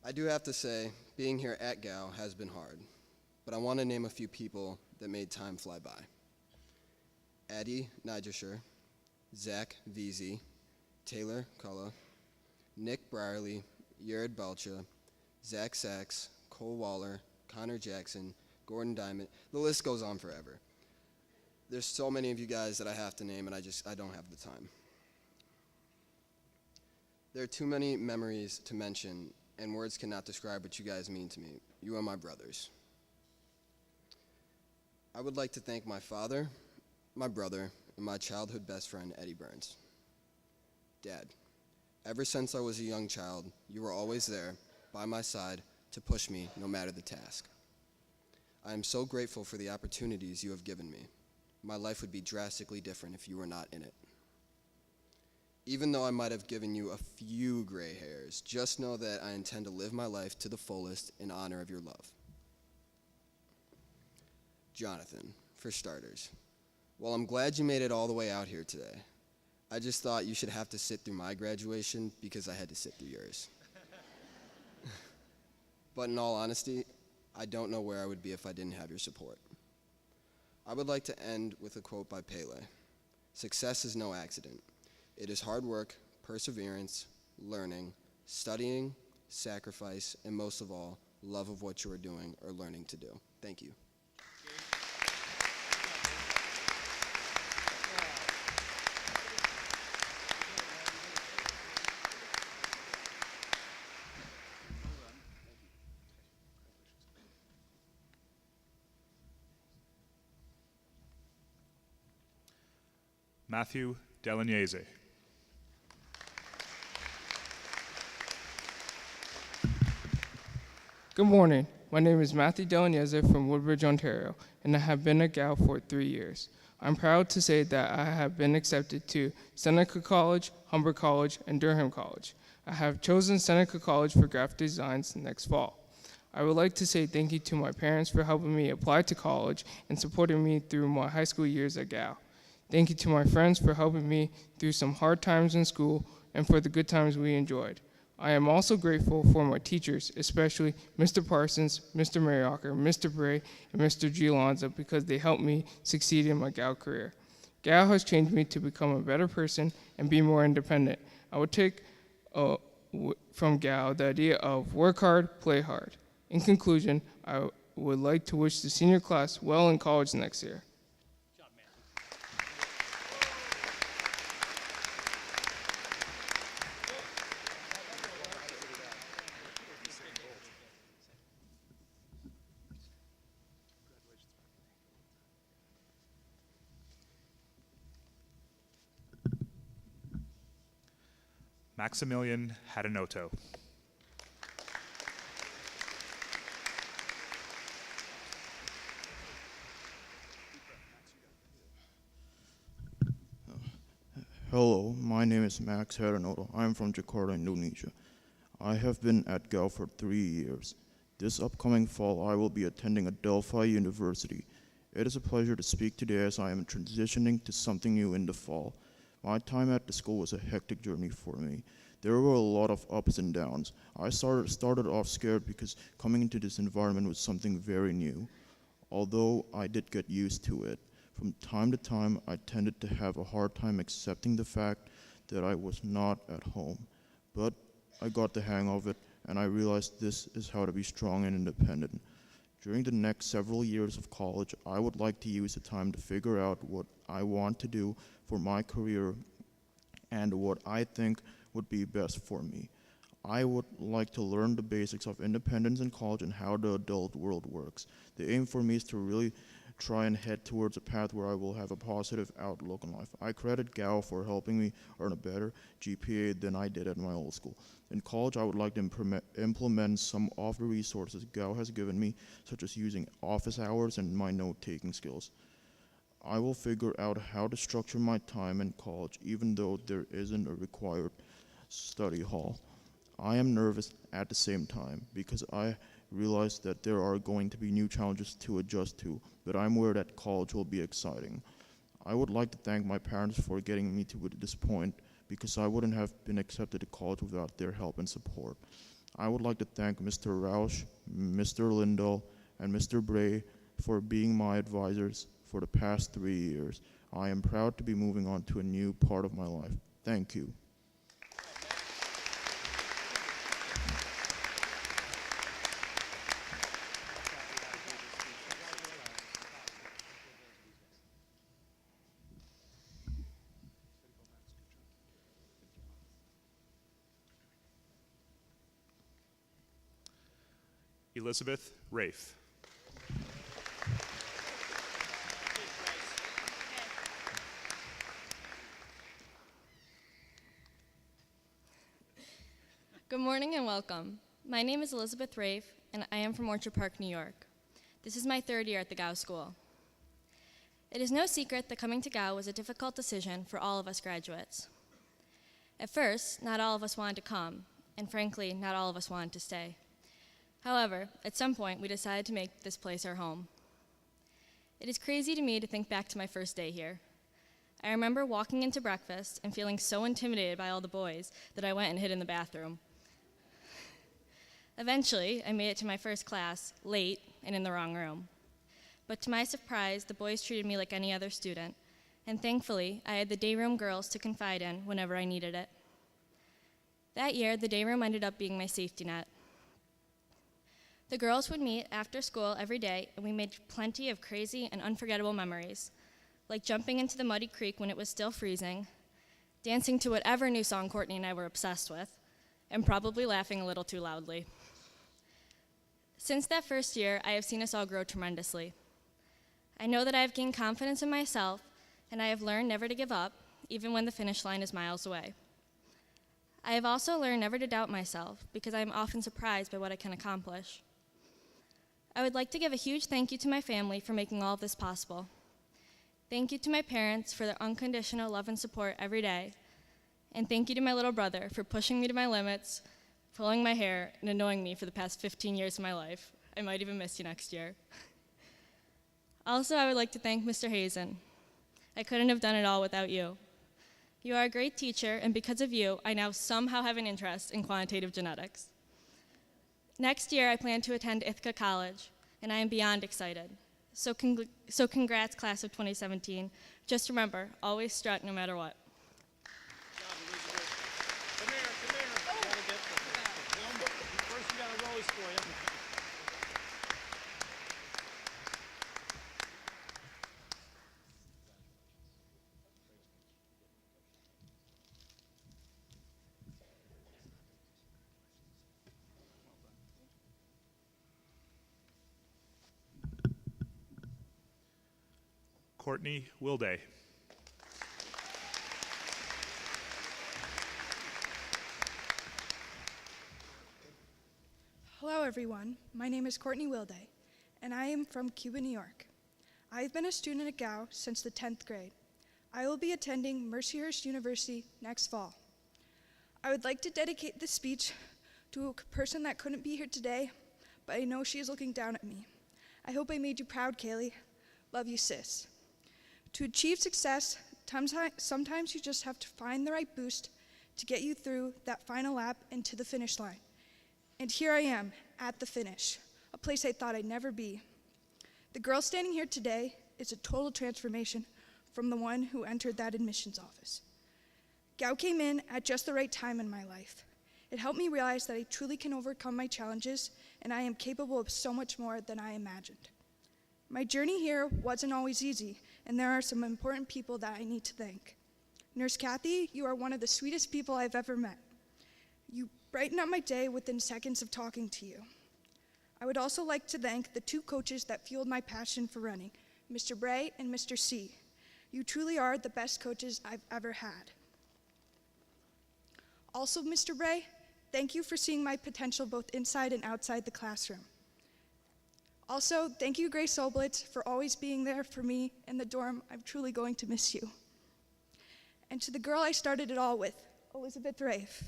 I do have to say, being here at Gow has been hard, but I want to name a few people that made time fly by. Addie Nigershire, Zach Veazey, Taylor Culla, Nick Brierly, Jared Belcha, Zach Sachs, Cole Waller, Connor Jackson, Gordon Diamond. The list goes on forever. There's so many of you guys that I have to name, and I don't have the time. There are too many memories to mention, and words cannot describe what you guys mean to me. You are my brothers. I would like to thank my father, my brother, and my childhood best friend, Eddie Burns. Dad, ever since I was a young child, you were always there, by my side, to push me no matter the task. I am so grateful for the opportunities you have given me. My life would be drastically different if you were not in it. Even though I might have given you a few gray hairs, just know that I intend to live my life to the fullest in honor of your love. Jonathan, for starters, well, I'm glad you made it all the way out here today. I just thought you should have to sit through my graduation because I had to sit through yours. But in all honesty, I don't know where I would be if I didn't have your support. I would like to end with a quote by Pele. Success is no accident. It is hard work, perseverance, learning, studying, sacrifice, and most of all, love of what you are doing or learning to do. Thank you. Matthew Delagnese. Good morning. My name is Matthew Delagnese from Woodbridge, Ontario, and I have been at Gow for 3 years. I'm proud to say that I have been accepted to Seneca College, Humber College, and Durham College. I have chosen Seneca College for graphic designs next fall. I would like to say thank you to my parents for helping me apply to college and supporting me through my high school years at Gow. Thank you to my friends for helping me through some hard times in school and for the good times we enjoyed. I am also grateful for my teachers, especially Mr. Parsons, Mr. Mariocker, Mr. Bray, and Mr. Giolonza, because they helped me succeed in my Gow career. Gow has changed me to become a better person and be more independent. I would take from Gow the idea of work hard, play hard. In conclusion, I would like to wish the senior class well in college next year. Maximilian Hadanoto. Hello, my name is Max Hadanoto. I am from Jakarta, Indonesia. I have been at Gow for 3 years. This upcoming fall, I will be attending Adelphi University. It is a pleasure to speak today as I am transitioning to something new in the fall. My time at the school was a hectic journey for me. There were a lot of ups and downs. I started off scared because coming into this environment was something very new. Although I did get used to it, from time to time I tended to have a hard time accepting the fact that I was not at home. But I got the hang of it, and I realized this is how to be strong and independent. During the next several years of college, I would like to use the time to figure out what I want to do for my career and what I think would be best for me. I would like to learn the basics of independence in college and how the adult world works. The aim for me is to really try and head towards a path where I will have a positive outlook on life. I credit Gow for helping me earn a better GPA than I did at my old school. In college, I would like to implement some of the resources Gow has given me, such as using office hours and my note-taking skills. I will figure out how to structure my time in college, even though there isn't a required study hall. I am nervous at the same time because I realize that there are going to be new challenges to adjust to, but I'm aware that college will be exciting. I would like to thank my parents for getting me to this point, because I wouldn't have been accepted to college without their help and support. I would like to thank Mr. Rausch, Mr. Lindahl, and Mr. Bray for being my advisors for the past 3 years. I am proud to be moving on to a new part of my life. Thank you. Elizabeth Rafe. Good morning and welcome. My name is Elizabeth Rafe, and I am from Orchard Park, New York. This is my 3rd year at the Gow School. It is no secret that coming to Gow was a difficult decision for all of us graduates. At first, not all of us wanted to come, and frankly, not all of us wanted to stay. However, at some point, we decided to make this place our home. It is crazy to me to think back to my first day here. I remember walking into breakfast and feeling so intimidated by all the boys that I went and hid in the bathroom. Eventually, I made it to my first class, late and in the wrong room. But to my surprise, the boys treated me like any other student, and thankfully, I had the day room girls to confide in whenever I needed it. That year, the day room ended up being my safety net. The girls would meet after school every day, and we made plenty of crazy and unforgettable memories, like jumping into the muddy creek when it was still freezing, dancing to whatever new song Courtney and I were obsessed with, and probably laughing a little too loudly. Since that first year, I have seen us all grow tremendously. I know that I have gained confidence in myself, and I have learned never to give up, even when the finish line is miles away. I have also learned never to doubt myself, because I am often surprised by what I can accomplish. I would like to give a huge thank you to my family for making all of this possible. Thank you to my parents for their unconditional love and support every day. And thank you to my little brother for pushing me to my limits, pulling my hair, and annoying me for the past 15 years of my life. I might even miss you next year. Also, I would like to thank Mr. Hazen. I couldn't have done it all without you. You are a great teacher, and because of you, I now somehow have an interest in quantitative genetics. Next year, I plan to attend Ithaca College, and I am beyond excited. So congrats, class of 2017. Just remember, always strut no matter what. First, we got a rose for you. Courtney Wilday. Hello everyone, my name is Courtney Wilday, and I am from Cuba, New York. I have been a student at Gow since the 10th grade. I will be attending Mercyhurst University next fall. I would like to dedicate this speech to a person that couldn't be here today, but I know she is looking down at me. I hope I made you proud, Kaylee. Love you, sis. To achieve success, sometimes you just have to find the right boost to get you through that final lap and to the finish line. And here I am, at the finish, a place I thought I'd never be. The girl standing here today is a total transformation from the one who entered that admissions office. Gow came in at just the right time in my life. It helped me realize that I truly can overcome my challenges, and I am capable of so much more than I imagined. My journey here wasn't always easy, and there are some important people that I need to thank. Nurse Kathy, you are one of the sweetest people I've ever met. You brighten up my day within seconds of talking to you. I would also like to thank the 2 coaches that fueled my passion for running, Mr. Bray and Mr. C. You truly are the best coaches I've ever had. Also, Mr. Bray, thank you for seeing my potential both inside and outside the classroom. Also, thank you, Grace Oblitz, for always being there for me in the dorm. I'm truly going to miss you. And to the girl I started it all with, Elizabeth Rafe,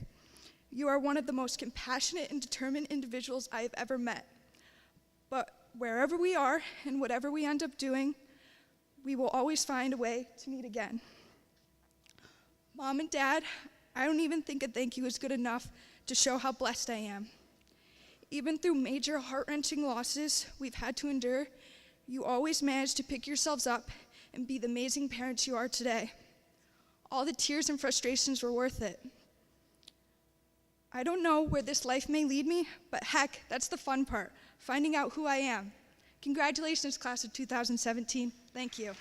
you are one of the most compassionate and determined individuals I have ever met. But wherever we are and whatever we end up doing, we will always find a way to meet again. Mom and Dad, I don't even think a thank you is good enough to show how blessed I am. Even through major heart-wrenching losses we've had to endure, you always manage to pick yourselves up and be the amazing parents you are today. All the tears and frustrations were worth it. I don't know where this life may lead me, but heck, that's the fun part, finding out who I am. Congratulations, class of 2017. Thank you.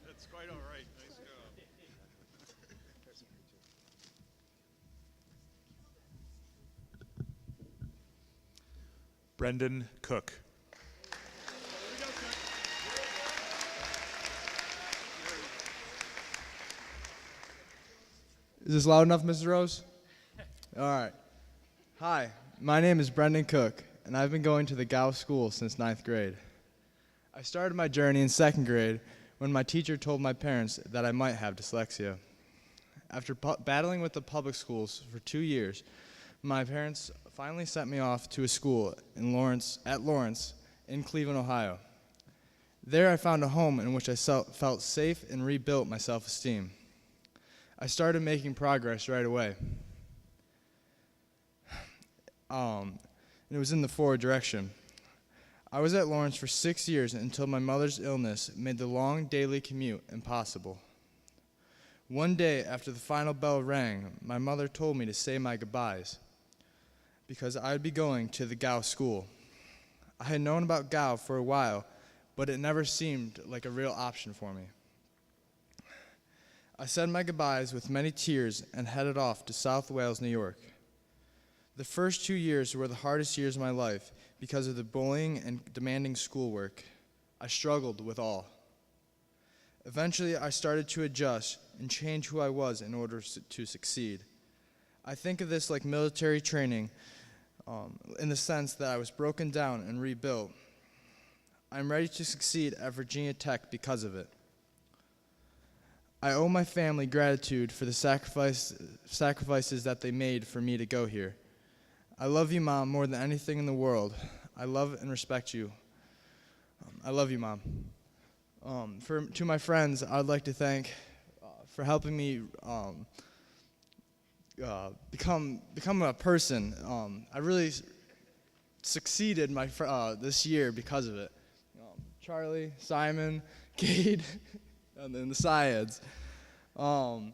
That's quite all right. Nice job. Brendan Cook. Is this loud enough, Mrs. Rose? All right. Hi, my name is Brendan Cook, and I've been going to the Gow School since 9th grade. I started my journey in 2nd grade when my teacher told my parents that I might have dyslexia. After battling with the public schools for 2 years, my parents finally sent me off to a school in Lawrence in Cleveland, Ohio. There I found a home in which I felt safe and rebuilt my self-esteem. I started making progress right away. And it was in the forward direction. I was at Lawrence for 6 years until my mother's illness made the long daily commute impossible. One day after the final bell rang, my mother told me to say my goodbyes because I would be going to the Gow School. I had known about Gow for a while, but it never seemed like a real option for me. I said my goodbyes with many tears and headed off to South Wales, New York. The first 2 years were the hardest years of my life because of the bullying and demanding schoolwork. I struggled with all. Eventually, I started to adjust and change who I was in order to succeed. I think of this like military training in the sense that I was broken down and rebuilt. I'm ready to succeed at Virginia Tech because of it. I owe my family gratitude for the sacrifices that they made for me to go here. I love you, Mom, more than anything in the world. I love and respect you. I love you, Mom. To my friends, I'd like to thank for helping me become a person. I really succeeded this year because of it. Charlie, Simon, Cade, and then the Syads. To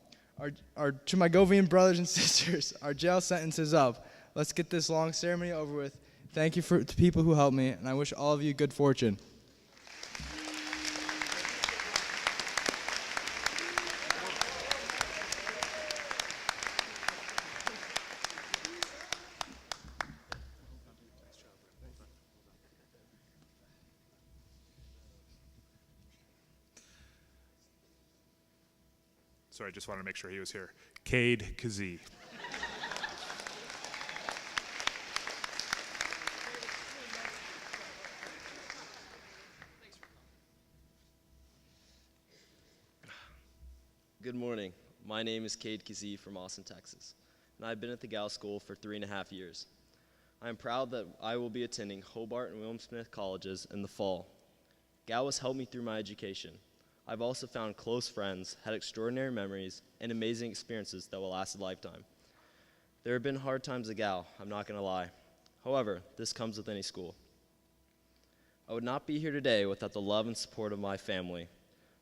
my Govian brothers and sisters, our jail sentence is up. Let's get this long ceremony over with. Thank you to people who helped me, and I wish all of you good fortune. Sorry, I just wanted to make sure he was here. Cade Kazee. Good morning. My name is Cade Kazee from Austin, Texas, and I've been at the Gow School for 3.5 years. I am proud that I will be attending Hobart and William Smith colleges in the fall. Gow has helped me through my education. I've also found close friends, had extraordinary memories, and amazing experiences that will last a lifetime. There have been hard times at Gow, I'm not going to lie. However, this comes with any school. I would not be here today without the love and support of my family.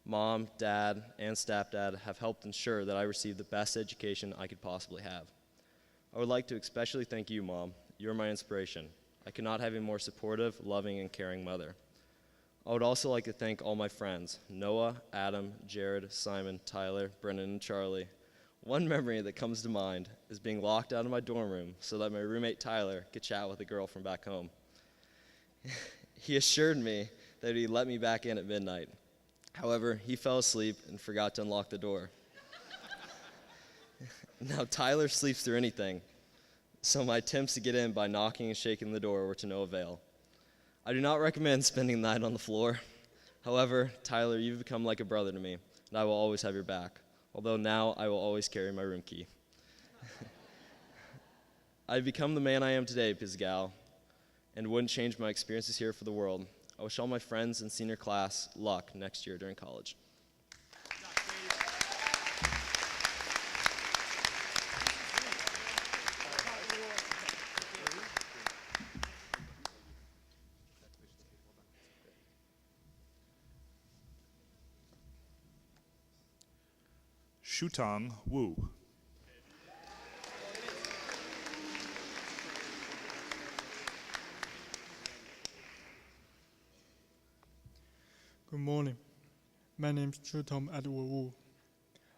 Mom, Dad, and stepdad have helped ensure that I receive the best education I could possibly have. I would like to especially thank you, Mom. You're my inspiration. I could not have a more supportive, loving, and caring mother. I would also like to thank all my friends, Noah, Adam, Jared, Simon, Tyler, Brennan, and Charlie. One memory that comes to mind is being locked out of my dorm room so that my roommate Tyler could chat with a girl from back home. He assured me that he'd let me back in at midnight. However, he fell asleep and forgot to unlock the door. Now, Tyler sleeps through anything, so my attempts to get in by knocking and shaking the door were to no avail. I do not recommend spending the night on the floor. However, Tyler, you've become like a brother to me, and I will always have your back, although now I will always carry my room key. I've become the man I am today because of Gal, and wouldn't change my experiences here for the world. I wish all my friends in senior class luck next year during college. Shutong Wu. Good morning. My name is Chutom Edward Wu.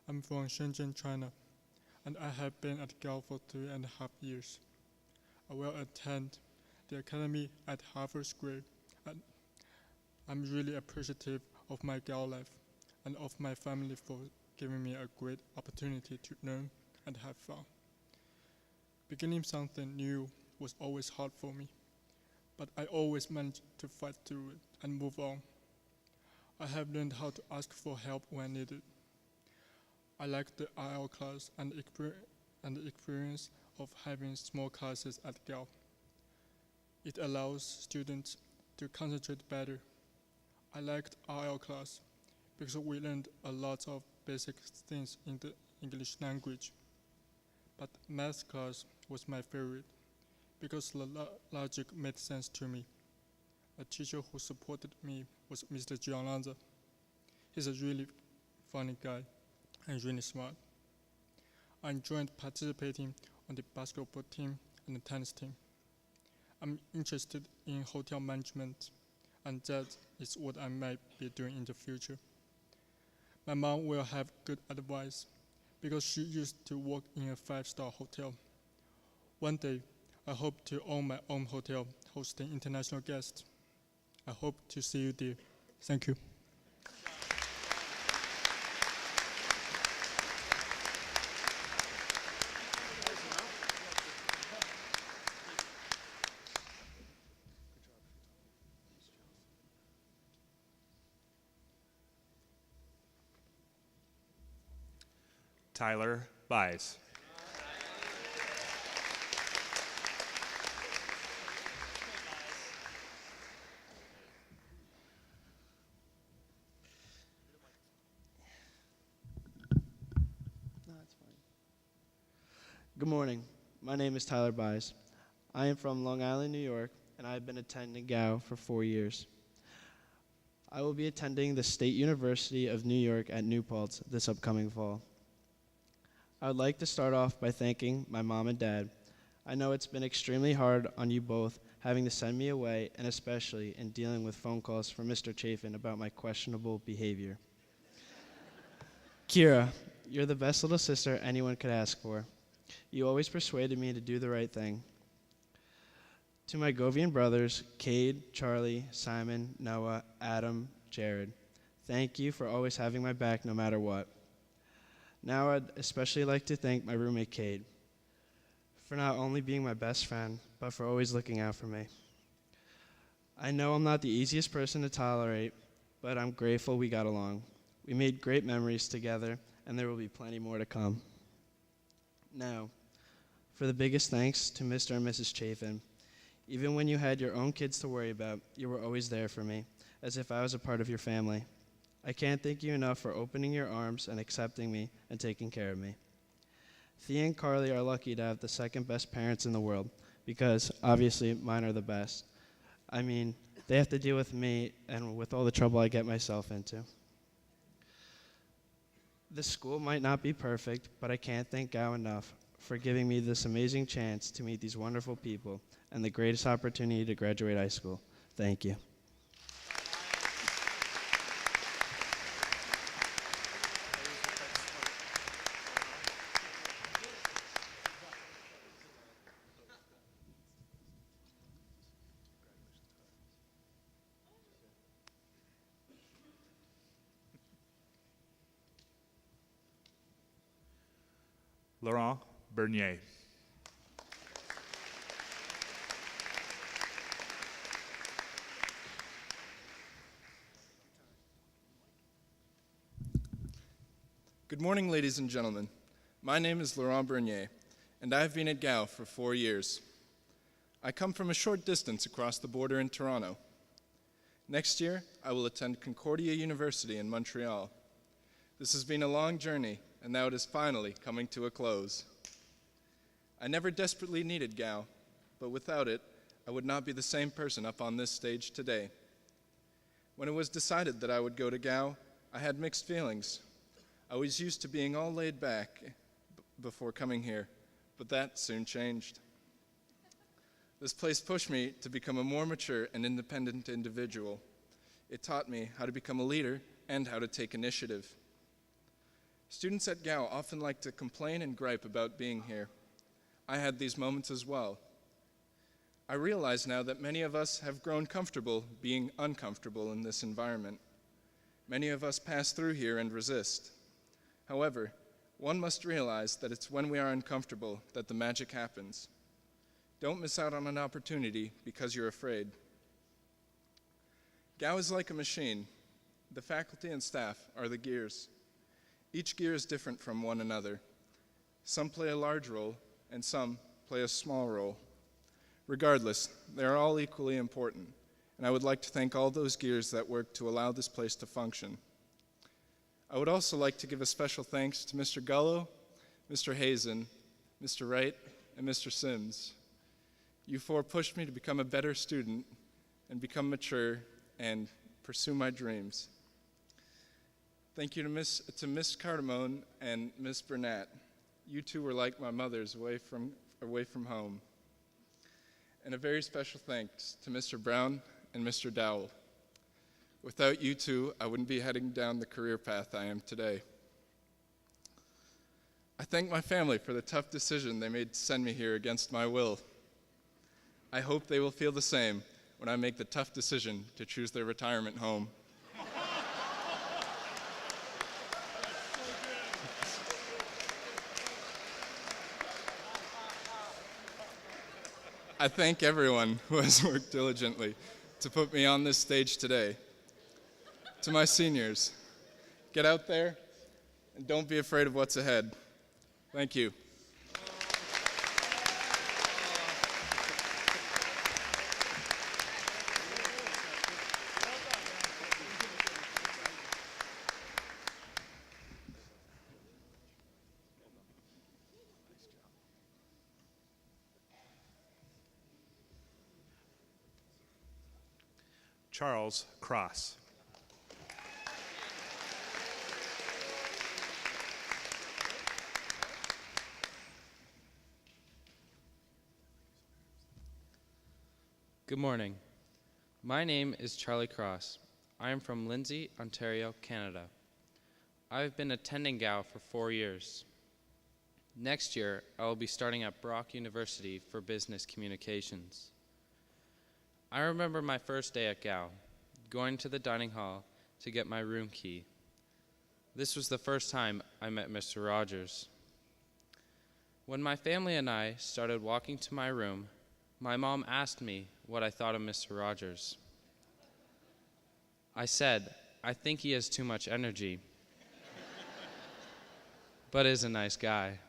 I'm from Shenzhen, China, and I have been at Gao for 3.5 years. I will attend the academy at Harvard School, and I'm really appreciative of my Gao life and of my family for giving me a great opportunity to learn and have fun. Beginning something new was always hard for me, but I always managed to fight through it and move on. I have learned how to ask for help when needed. I like the IL class and the experience of having small classes at Gao. It allows students to concentrate better. I liked IL class because we learned a lot of basic things in the English language. But math class was my favorite because the logic made sense to me. A teacher who supported me was Mr. Gianlanza. He's a really funny guy and really smart. I enjoyed participating on the basketball team and the tennis team. I'm interested in hotel management, and that is what I might be doing in the future. My mom will have good advice because she used to work in a 5-star hotel. One day, I hope to own my own hotel hosting international guests. I hope to see you there. Thank you. Tyler Bies. Good morning. My name is Tyler Bies. I am from Long Island, New York, and I have been attending Gao for 4 years. I will be attending the State University of New York at New Paltz this upcoming fall. I would like to start off by thanking my mom and dad. I know it's been extremely hard on you both having to send me away, and especially in dealing with phone calls from Mr. Chafin about my questionable behavior. Kira, you're the best little sister anyone could ask for. You always persuaded me to do the right thing. To my Govian brothers, Cade, Charlie, Simon, Noah, Adam, Jared, thank you for always having my back no matter what. Now I'd especially like to thank my roommate, Cade, for not only being my best friend, but for always looking out for me. I know I'm not the easiest person to tolerate, but I'm grateful we got along. We made great memories together, and there will be plenty more to come. Now, for the biggest thanks to Mr. and Mrs. Chafin. Even when you had your own kids to worry about, you were always there for me, as if I was a part of your family. I can't thank you enough for opening your arms and accepting me and taking care of me. Thea and Carly are lucky to have the second best parents in the world, because obviously mine are the best. I mean, they have to deal with me and with all the trouble I get myself into. The school might not be perfect, but I can't thank Gao enough for giving me this amazing chance to meet these wonderful people and the greatest opportunity to graduate high school. Thank you. Laurent Bernier. Good morning, ladies and gentlemen. My name is Laurent Bernier, and I have been at Gao for 4 years. I come from a short distance across the border in Toronto. Next year, I will attend Concordia University in Montreal. This has been a long journey, and now it is finally coming to a close. I never desperately needed Gao, but without it, I would not be the same person up on this stage today. When it was decided that I would go to Gao, I had mixed feelings. I was used to being all laid back before coming here, but that soon changed. This place pushed me to become a more mature and independent individual. It taught me how to become a leader and how to take initiative. Students at Gao often like to complain and gripe about being here. I had these moments as well. I realize now that many of us have grown comfortable being uncomfortable in this environment. Many of us pass through here and resist. However, one must realize that it's when we are uncomfortable that the magic happens. Don't miss out on an opportunity because you're afraid. Gao is like a machine. The faculty and staff are the gears. Each gear is different from one another. Some play a large role, and some play a small role. Regardless, they are all equally important, and I would like to thank all those gears that work to allow this place to function. I would also like to give a special thanks to Mr. Gullo, Mr. Hazen, Mr. Wright, and Mr. Sims. You four pushed me to become a better student and become mature and pursue my dreams. Thank you to Miss Cardamone and Miss Burnett. You two were like my mothers away from home. And a very special thanks to Mr. Brown and Mr. Dowell. Without you two, I wouldn't be heading down the career path I am today. I thank my family for the tough decision they made to send me here against my will. I hope they will feel the same when I make the tough decision to choose their retirement home. I thank everyone who has worked diligently to put me on this stage today. To my seniors, get out there and don't be afraid of what's ahead. Thank you. Charles Cross. Good morning. My name is Charlie Cross. I am from Lindsay, Ontario, Canada. I've been attending Gao for 4 years. Next year, I will be starting at Brock University for Business Communications. I remember my first day at Gao, going to the dining hall to get my room key. This was the first time I met Mr. Rogers. When my family and I started walking to my room, my mom asked me what I thought of Mr. Rogers. I said, I think he has too much energy, but is a nice guy.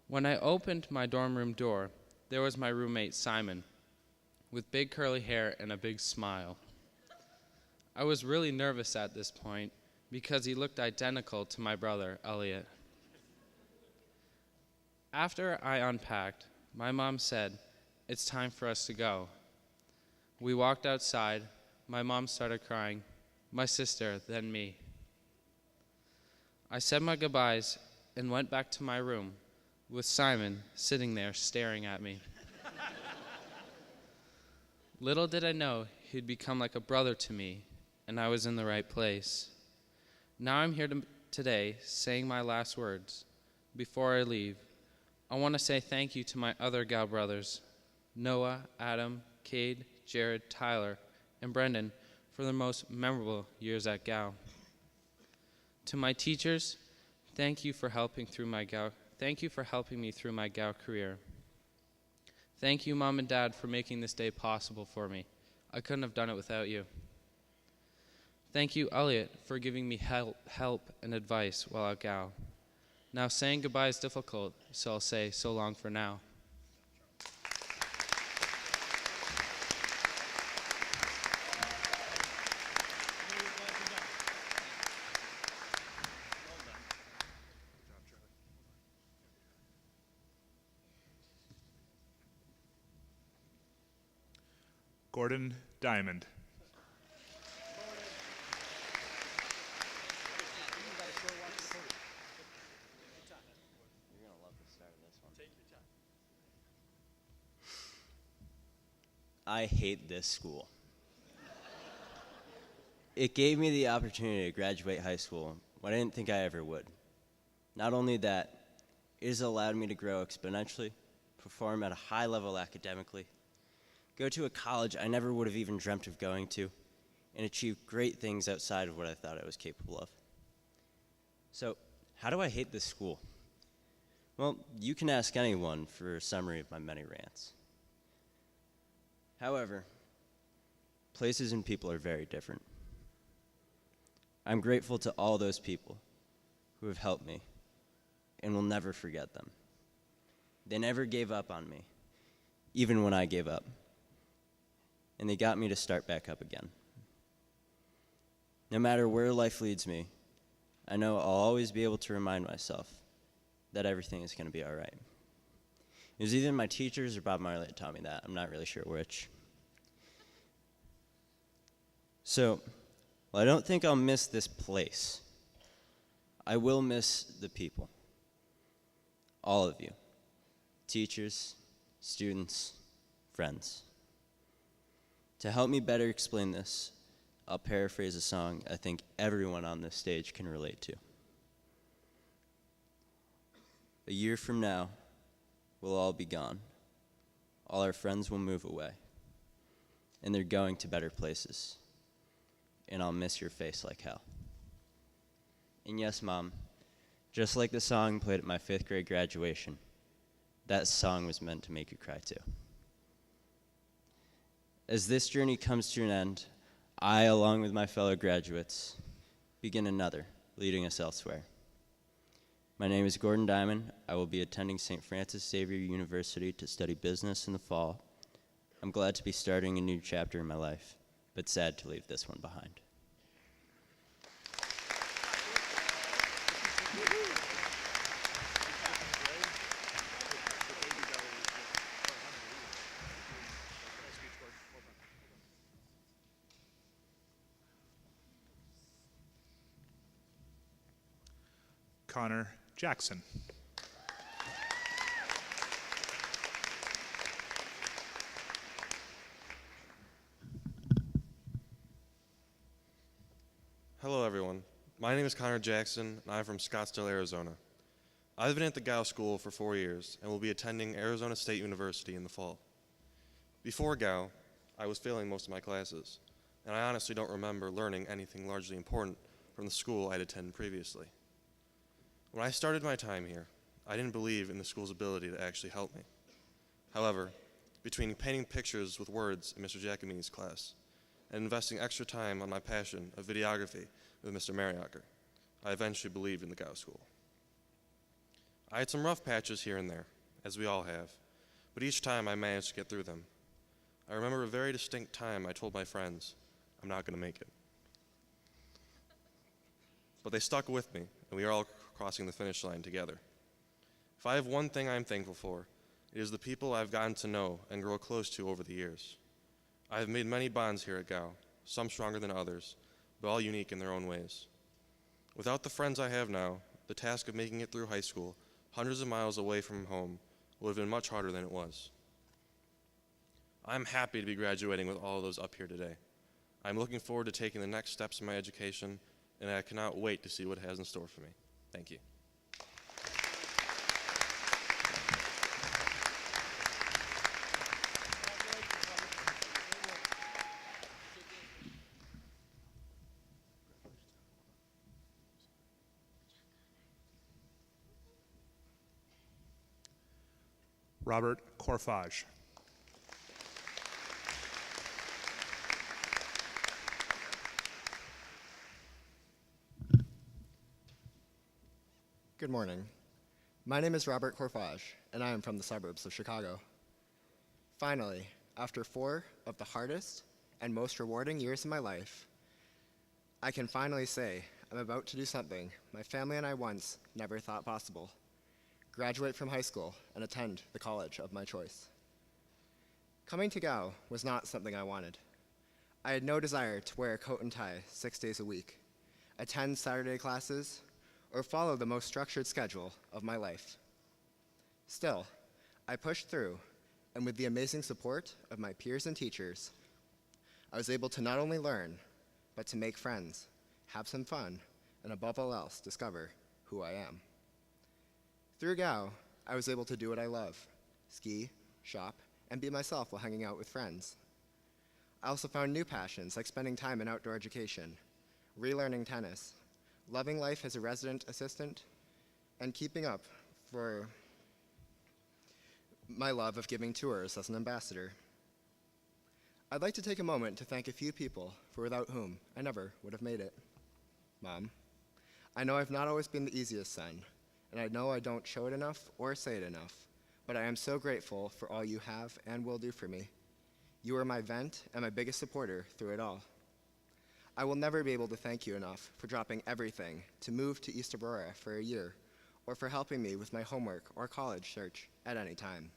When I opened my dorm room door, there was my roommate, Simon, with big curly hair and a big smile. I was really nervous at this point because he looked identical to my brother, Elliot. After I unpacked, my mom said, "It's time for us to go." We walked outside. My mom started crying, my sister, then me. I said my goodbyes and went back to my room with Simon sitting there staring at me. Little did I know he'd become like a brother to me, and I was in the right place. Now I'm here today saying my last words. Before I leave, I want to say thank you to my other Gao brothers, Noah, Adam, Cade, Jared, Tyler, and Brendan, for the most memorable years at Gao. To my teachers, thank you for helping me through my Gao career. Thank you, Mom and Dad, for making this day possible for me. I couldn't have done it without you. Thank you, Elliot, for giving me help and advice while at Gow. Now saying goodbye is difficult, so I'll say so long for now. Gordon Diamond. I hate this school. It gave me the opportunity to graduate high school when I didn't think I ever would. Not only that, it has allowed me to grow exponentially, perform at a high level academically, go to a college I never would have even dreamt of going to, and achieve great things outside of what I thought I was capable of. So, how do I hate this school? Well, you can ask anyone for a summary of my many rants. However, places and people are very different. I'm grateful to all those people who have helped me and will never forget them. They never gave up on me, even when I gave up. And they got me to start back up again. No matter where life leads me, I know I'll always be able to remind myself that everything is going to be all right. It was either my teachers or Bob Marley that taught me that. I'm not really sure which. So, while I don't think I'll miss this place, I will miss the people. All of you. Teachers, students, friends. To help me better explain this, I'll paraphrase a song I think everyone on this stage can relate to. A year from now, we'll all be gone. All our friends will move away. And they're going to better places. And I'll miss your face like hell. And yes, Mom, just like the song played at my 5th grade graduation, that song was meant to make you cry too. As this journey comes to an end, I, along with my fellow graduates, begin another, leading us elsewhere. My name is Gordon Diamond. I will be attending St. Francis Xavier University to study business in the fall. I'm glad to be starting a new chapter in my life, but sad to leave this one behind. Connor Jackson. Hello, everyone. My name is Connor Jackson, and I'm from Scottsdale, Arizona. I've been at the Gow School for 4 years and will be attending Arizona State University in the fall. Before Gow, I was failing most of my classes, and I honestly don't remember learning anything largely important from the school I'd attended previously. When I started my time here, I didn't believe in the school's ability to actually help me. However, between painting pictures with words in Mr. Giacomini's class and investing extra time on my passion of videography with Mr. Mariacker, I eventually believed in the Gow School. I had some rough patches here and there, as we all have, but each time I managed to get through them. I remember a very distinct time I told my friends, I'm not going to make it. But they stuck with me, and we are all crossing the finish line together. If I have one thing I'm thankful for, it is the people I've gotten to know and grow close to over the years. I have made many bonds here at Gow, some stronger than others, but all unique in their own ways. Without the friends I have now, the task of making it through high school, hundreds of miles away from home, would have been much harder than it was. I'm happy to be graduating with all of those up here today. I'm looking forward to taking the next steps in my education, and I cannot wait to see what it has in store for me. Thank you. Robert Corfage. Good morning. My name is Robert Corfage, and I am from the suburbs of Chicago. Finally, after 4 of the hardest and most rewarding years of my life, I can finally say I'm about to do something my family and I once never thought possible: graduate from high school and attend the college of my choice. Coming to Gow was not something I wanted. I had no desire to wear a coat and tie 6 days a week, attend Saturday classes, or follow the most structured schedule of my life. Still, I pushed through, and with the amazing support of my peers and teachers, I was able to not only learn, but to make friends, have some fun, and above all else, discover who I am. Through Gow, I was able to do what I love: ski, shop, and be myself while hanging out with friends. I also found new passions like spending time in outdoor education, relearning tennis, loving life as a resident assistant, and keeping up for my love of giving tours as an ambassador. I'd like to take a moment to thank a few people for without whom I never would have made it. Mom, I know I've not always been the easiest son, and I know I don't show it enough or say it enough, but I am so grateful for all you have and will do for me. You are my vent and my biggest supporter through it all. I will never be able to thank you enough for dropping everything to move to East Aurora for a year, or for helping me with my homework or college search at any time.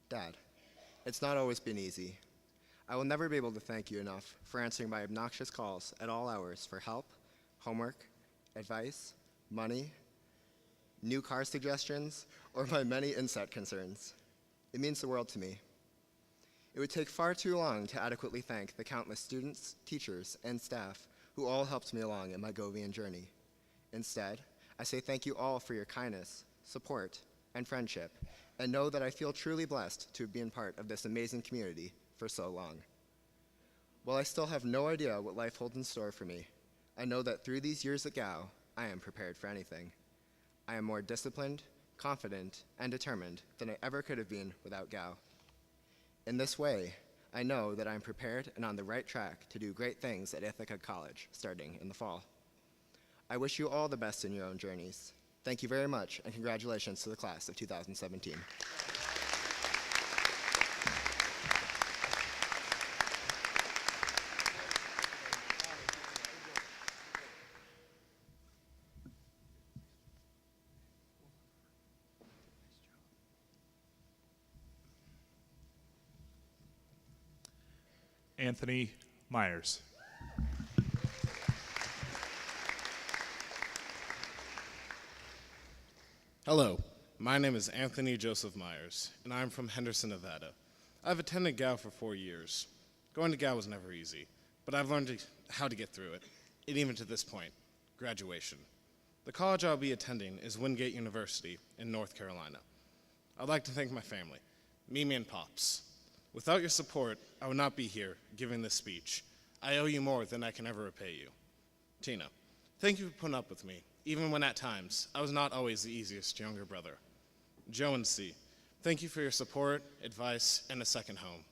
Dad, it's not always been easy. I will never be able to thank you enough for answering my obnoxious calls at all hours for help, homework, advice, money, new car suggestions, or my many inset concerns. It means the world to me. It would take far too long to adequately thank the countless students, teachers, and staff who all helped me along in my Govian journey. Instead, I say thank you all for your kindness, support, and friendship, and know that I feel truly blessed to have been part of this amazing community for so long. While I still have no idea what life holds in store for me, I know that through these years at Gow, I am prepared for anything. I am more disciplined, confident, and determined than I ever could have been without Gow. In this way, I know that I am prepared and on the right track to do great things at Ithaca College starting in the fall. I wish you all the best in your own journeys. Thank you very much, and congratulations to the class of 2017. Anthony Myers. Hello, my name is Anthony Joseph Myers, and I'm from Henderson, Nevada. I've attended Gow for 4 years. Going to Gow was never easy, but I've learned how to get through it, and even to this point, graduation. The college I'll be attending is Wingate University in North Carolina. I'd like to thank my family, Mimi and Pops. Without your support, I would not be here giving this speech. I owe you more than I can ever repay you. Tina, thank you for putting up with me, even when at times I was not always the easiest younger brother. Joe and C, thank you for your support, advice, and a second home.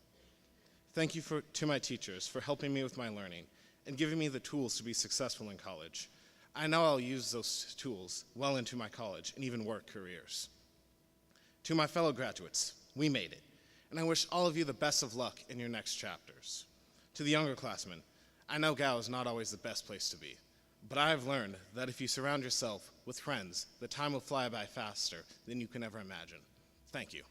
Thank you to my teachers for helping me with my learning and giving me the tools to be successful in college. I know I'll use those tools well into my college and even work careers. To my fellow graduates, we made it, and I wish all of you the best of luck in your next chapters. To the younger classmen, I know Gow is not always the best place to be, but I have learned that if you surround yourself with friends, the time will fly by faster than you can ever imagine. Thank you.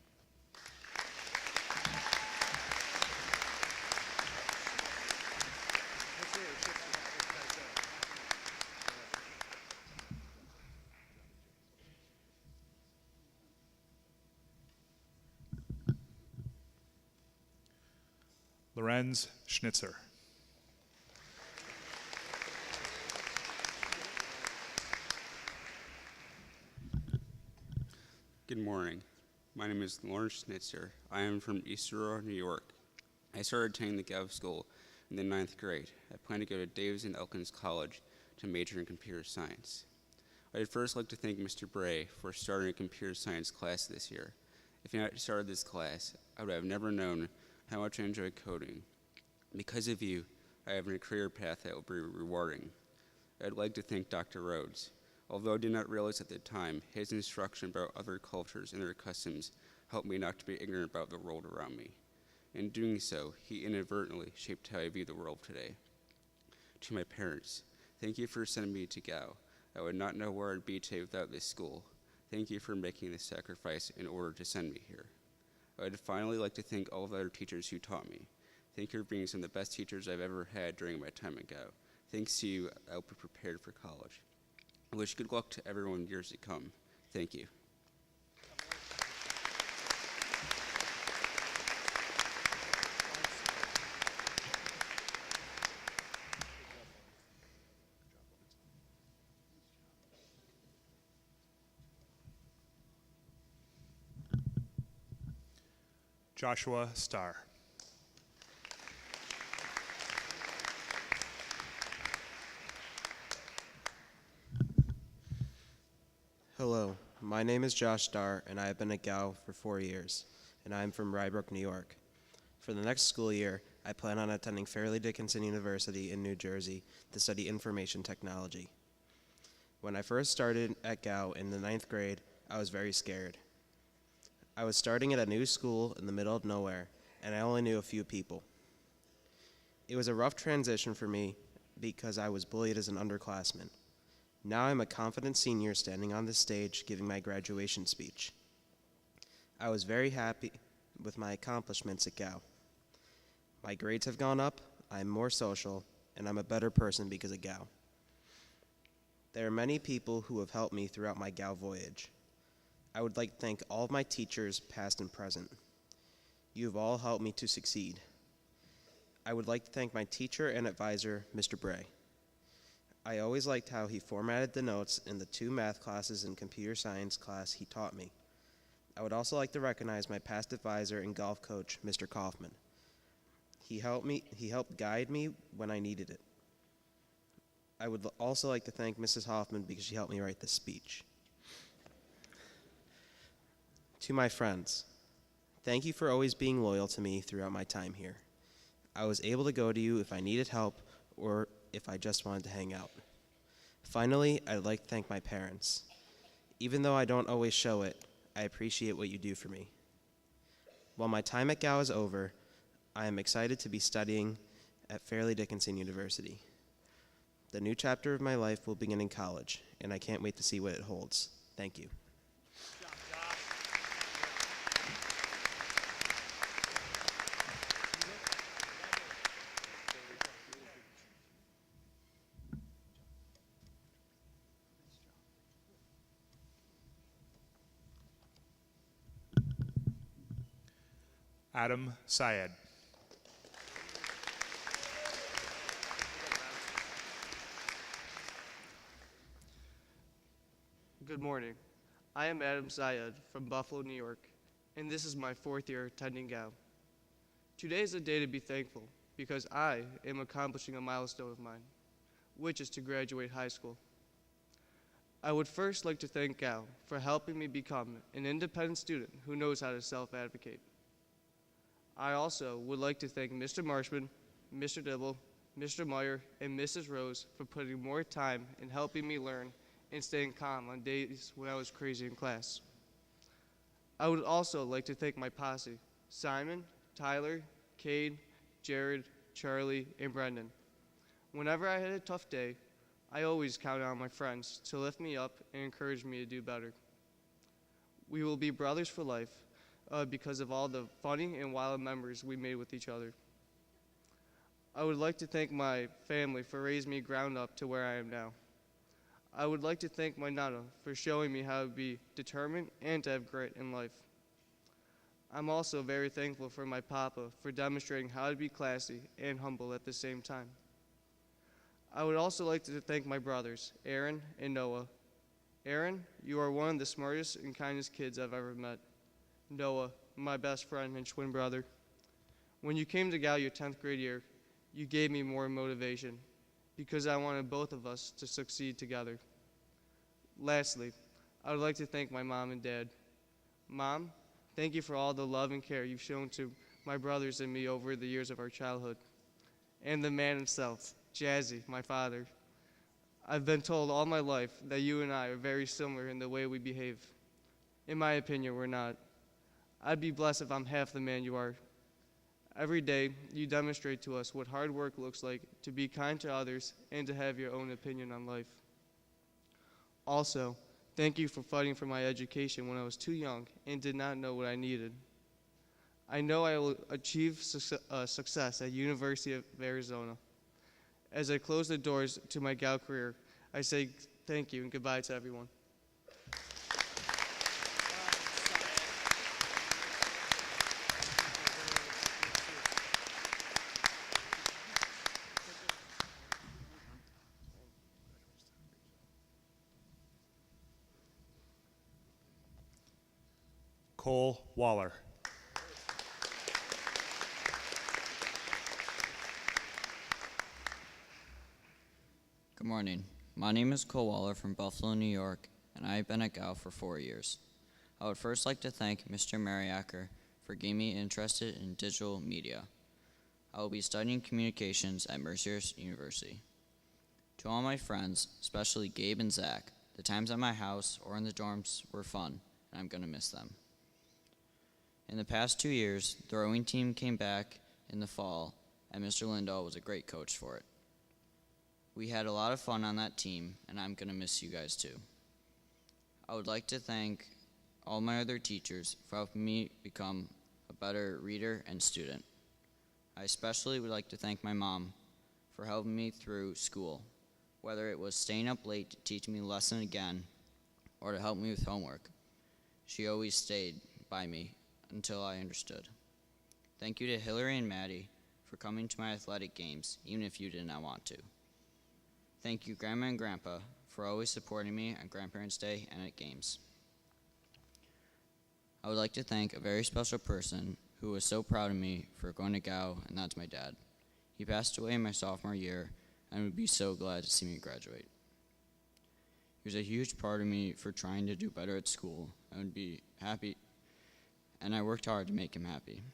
Lorenz Schnitzer. Good morning. My name is Lawrence Schnitzer. I am from East Aurora, New York. I started attending the Gov School in the 9th grade. I plan to go to Davis and Elkins College to major in computer science. I'd first like to thank Mr. Bray for starting a computer science class this year. If he had started this class, I would have never known how much I enjoy coding. Because of you, I have a career path that will be rewarding. I'd like to thank Dr. Rhodes. Although I did not realize at the time, his instruction about other cultures and their customs helped me not to be ignorant about the world around me. In doing so, he inadvertently shaped how I view the world today. To my parents, thank you for sending me to Gao. I would not know where I'd be today without this school. Thank you for making this sacrifice in order to send me here. I would finally like to thank all the other teachers who taught me. Thank you for being some of the best teachers I've ever had during my time at Gao. Thanks to you, I'll be prepared for college. I wish good luck to everyone in years to come. Thank you. Joshua Starr. Hello, my name is Josh Starr, and I have been at Gao for 4 years, and I am from Rybrook, New York. For the next school year, I plan on attending Fairleigh Dickinson University in New Jersey to study information technology. When I first started at Gao in the 9th grade, I was very scared. I was starting at a new school in the middle of nowhere, and I only knew a few people. It was a rough transition for me because I was bullied as an underclassman. Now I'm a confident senior standing on the stage giving my graduation speech. I was very happy with my accomplishments at Gao. My grades have gone up, I'm more social, and I'm a better person because of Gao. There are many people who have helped me throughout my Gao voyage. I would like to thank all of my teachers, past and present. You have all helped me to succeed. I would like to thank my teacher and advisor, Mr. Bray. I always liked how he formatted the notes in the 2 math classes and computer science class he taught me. I would also like to recognize my past advisor and golf coach, Mr. Kaufman. He helped guide me when I needed it. I would also like to thank Mrs. Hoffman because she helped me write this speech. To my friends, thank you for always being loyal to me throughout my time here. I was able to go to you if I needed help or if I just wanted to hang out. Finally, I'd like to thank my parents. Even though I don't always show it, I appreciate what you do for me. While my time at Gao is over, I am excited to be studying at Fairleigh Dickinson University. The new chapter of my life will begin in college, and I can't wait to see what it holds. Thank you. Adam Syed. Good morning. I am Adam Syed from Buffalo, New York, and this is my 4th year attending Gao. Today is a day to be thankful because I am accomplishing a milestone of mine, which is to graduate high school. I would first like to thank Gao for helping me become an independent student who knows how to self-advocate. I also would like to thank Mr. Marshman, Mr. Dibble, Mr. Meyer, and Mrs. Rose for putting more time in helping me learn and staying calm on days when I was crazy in class. I would also like to thank my posse, Simon, Tyler, Cade, Jared, Charlie, and Brendan. Whenever I had a tough day, I always counted on my friends to lift me up and encourage me to do better. We will be brothers for life because of all the funny and wild memories we made with each other. I would like to thank my family for raising me ground up to where I am now. I would like to thank my Nana for showing me how to be determined and to have grit in life. I'm also very thankful for my Papa for demonstrating how to be classy and humble at the same time. I would also like to thank my brothers, Aaron and Noah. Aaron, you are one of the smartest and kindest kids I've ever met. Noah, my best friend and twin brother. When you came to Gao your 10th grade year, you gave me more motivation because I wanted both of us to succeed together. Lastly, I would like to thank my mom and dad. Mom, thank you for all the love and care you've shown to my brothers and me over the years of our childhood. And the man himself, Jazzy, my father. I've been told all my life that you and I are very similar in the way we behave. In my opinion, we're not. I'd be blessed if I'm half the man you are. Every day, you demonstrate to us what hard work looks like, to be kind to others, and to have your own opinion on life. Also, thank you for fighting for my education when I was too young and did not know what I needed. I know I will achieve success at University of Arizona. As I close the doors to my Gal career, I say thank you and goodbye to everyone. Cole Waller. Good morning. My name is Cole Waller from Buffalo, New York, and I have been at GAL for 4 years. I would first like to thank Mr. Mariacker for getting me interested in digital media. I will be studying communications at Mercer University. To all my friends, especially Gabe and Zach, the times at my house or in the dorms were fun, and I'm going to miss them. In the past 2 years, the rowing team came back in the fall, and Mr. Lindahl was a great coach for it. We had a lot of fun on that team, and I'm going to miss you guys too. I would like to thank all my other teachers for helping me become a better reader and student. I especially would like to thank my mom for helping me through school, whether it was staying up late to teach me a lesson again or to help me with homework. She always stayed by me until I understood. Thank you to Hillary and Maddie for coming to my athletic games, even if you did not want to. Thank you, Grandma and Grandpa, for always supporting me on Grandparents' Day and at games. I would like to thank a very special person who was so proud of me for going to GAU, and that's my dad. He passed away in my sophomore year and would be so glad to see me graduate. He was a huge part of me for trying to do better at school and would be happy, and I worked hard to make him happy.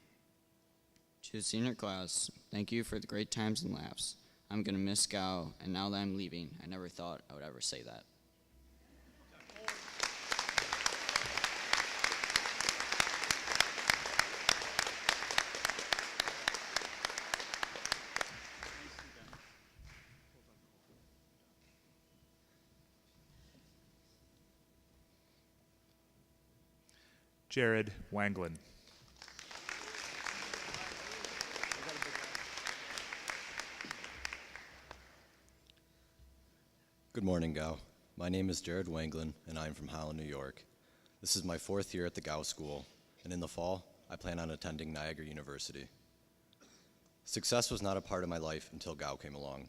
To the senior class, thank you for the great times and laughs. I'm going to miss GAU, and now that I'm leaving, I never thought I would ever say that. Jared Wanglin. Good morning, GAU. My name is Jared Wanglin, and I'm from Holland, New York. This is my 4th year at the GAU school, and in the fall, I plan on attending Niagara University. Success was not a part of my life until GAU came along.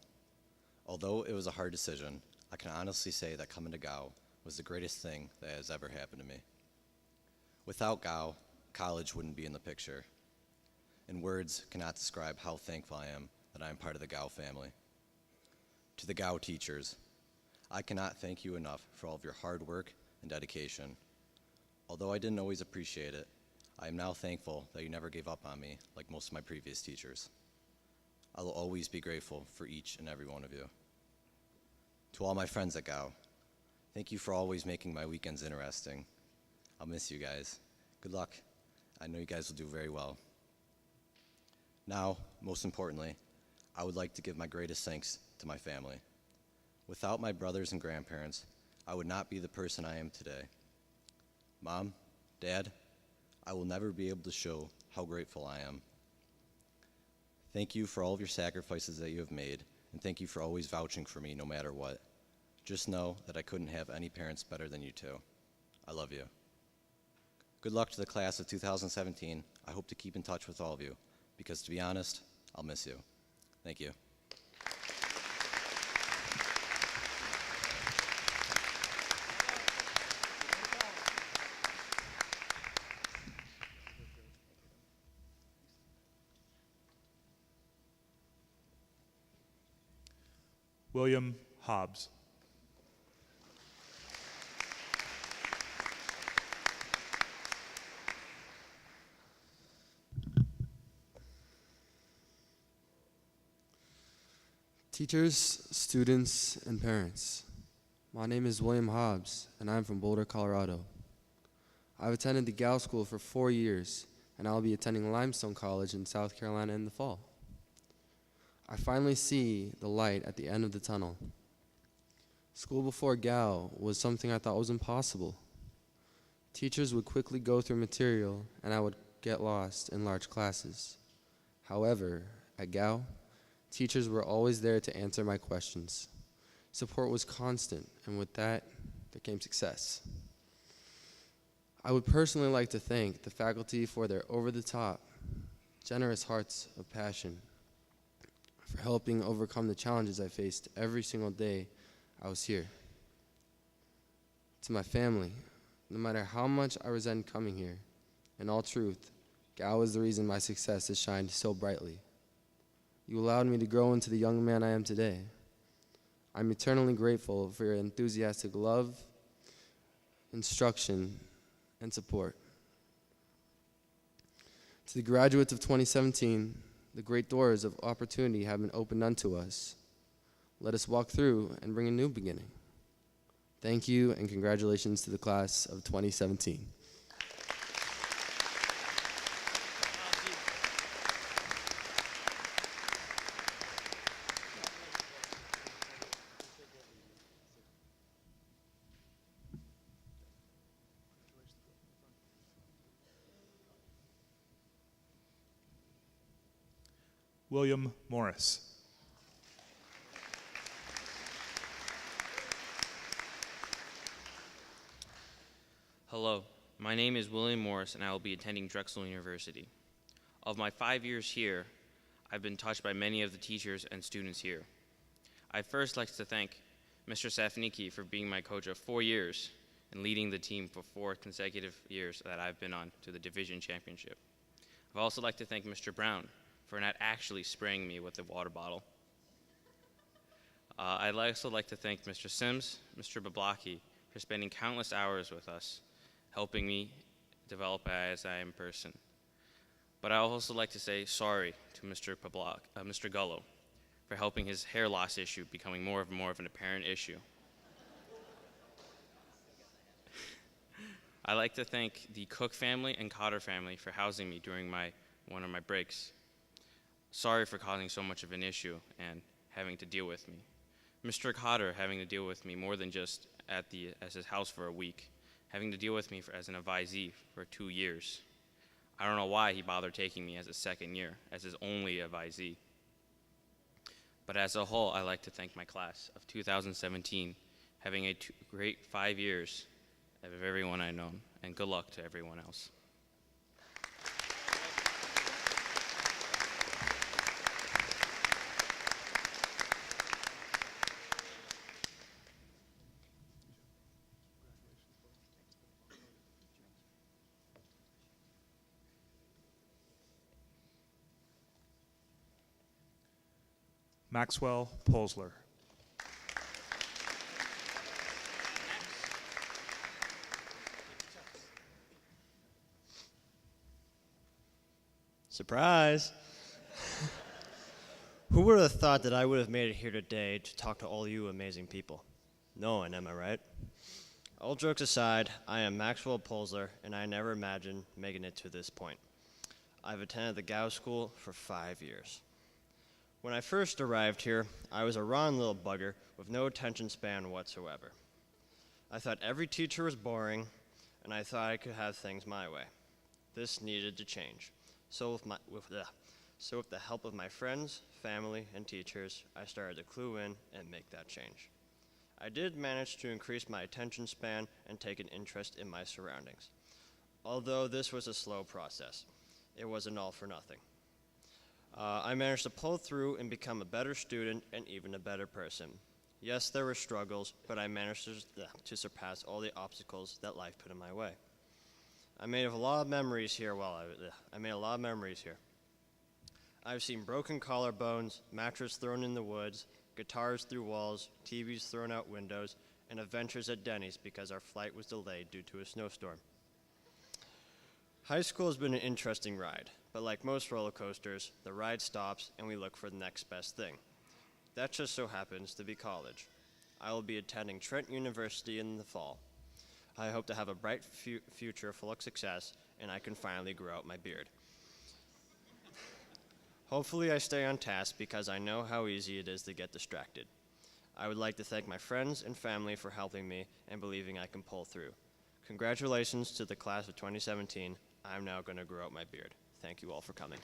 Although it was a hard decision, I can honestly say that coming to GAU was the greatest thing that has ever happened to me. Without GAU, college wouldn't be in the picture. And words cannot describe how thankful I am that I am part of the GAU family. To the GAU teachers, I cannot thank you enough for all of your hard work and dedication. Although I didn't always appreciate it, I am now thankful that you never gave up on me like most of my previous teachers. I will always be grateful for each and every one of you. To all my friends at GAU, thank you for always making my weekends interesting. I'll miss you guys. Good luck. I know you guys will do very well. Now, most importantly, I would like to give my greatest thanks to my family. Without my brothers and grandparents, I would not be the person I am today. Mom, Dad, I will never be able to show how grateful I am. Thank you for all of your sacrifices that you have made, and thank you for always vouching for me no matter what. Just know that I couldn't have any parents better than you two. I love you. Good luck to the class of 2017. I hope to keep in touch with all of you, because to be honest, I'll miss you. Thank you. William Hobbs. Teachers, students, and parents, my name is William Hobbs, and I'm from Boulder, Colorado. I've attended the Gal School for 4 years, and I'll be attending Limestone College in South Carolina in the fall. I finally see the light at the end of the tunnel. School before Gal was something I thought was impossible. Teachers would quickly go through material, and I would get lost in large classes. However, at Gal, teachers were always there to answer my questions. Support was constant, and with that, there came success. I would personally like to thank the faculty for their over-the-top, generous hearts of passion, for helping overcome the challenges I faced every single day I was here. To my family, no matter how much I resent coming here, in all truth, Gal is the reason my success has shined so brightly. You allowed me to grow into the young man I am today. I'm eternally grateful for your enthusiastic love, instruction, and support. To the graduates of 2017, the great doors of opportunity have been opened unto us. Let us walk through and bring a new beginning. Thank you, and congratulations to the class of 2017. William Morris. Hello, my name is William Morris, and I will be attending Drexel University. Of my 5 years here, I've been touched by many of the teachers and students here. I'd first like to thank Mr. Safniki for being my coach of 4 years and leading the team for 4 consecutive years that I've been on to the division championship. I'd also like to thank Mr. Brown for not actually spraying me with a water bottle. I'd also like to thank Mr. Sims, Mr. Bablaki for spending countless hours with us, helping me develop as I am a person. But I would also like to say sorry to Mr. Gullo for helping his hair loss issue becoming more of an apparent issue. I'd like to thank the Cook family and Cotter family for housing me during one of my breaks. Sorry for causing so much of an issue and having to deal with me. Mr. Cotter having to deal with me more than just at his house for a week, having to deal with me as an advisee for 2 years. I don't know why he bothered taking me as a second year, as his only advisee. But as a whole, I'd like to thank my class of 2017, having a great 5 years of everyone I know, and good luck to everyone else. Maxwell Polsler. Surprise! Who would have thought that I would have made it here today to talk to all you amazing people? No one, am I right? All jokes aside, I am Maxwell Polsler, and I never imagined making it to this point. I've attended the Gao School for 5 years. When I first arrived here, I was a rotten little bugger with no attention span whatsoever. I thought every teacher was boring, and I thought I could have things my way. This needed to change. So with the help of my friends, family, and teachers, I started to clue in and make that change. I did manage to increase my attention span and take an interest in my surroundings. Although this was a slow process, it wasn't all for nothing. I managed to pull through and become a better student and even a better person. Yes, there were struggles, but I managed to surpass all the obstacles that life put in my way. I made a lot of memories here I've seen broken collarbones, mattress thrown in the woods, guitars through walls, TVs thrown out windows, and adventures at Denny's because our flight was delayed due to a snowstorm. High school has been an interesting ride, but like most roller coasters, the ride stops and we look for the next best thing. that just so happens to be college. I will be attending Trent University in the fall. I hope to have a bright future full of success, and I can finally grow out my beard. Hopefully I stay on task because I know how easy it is to get distracted. I would like to thank my friends and family for helping me and believing I can pull through. Congratulations to the class of 2017. I'm now going to grow out my beard. Thank you all for coming.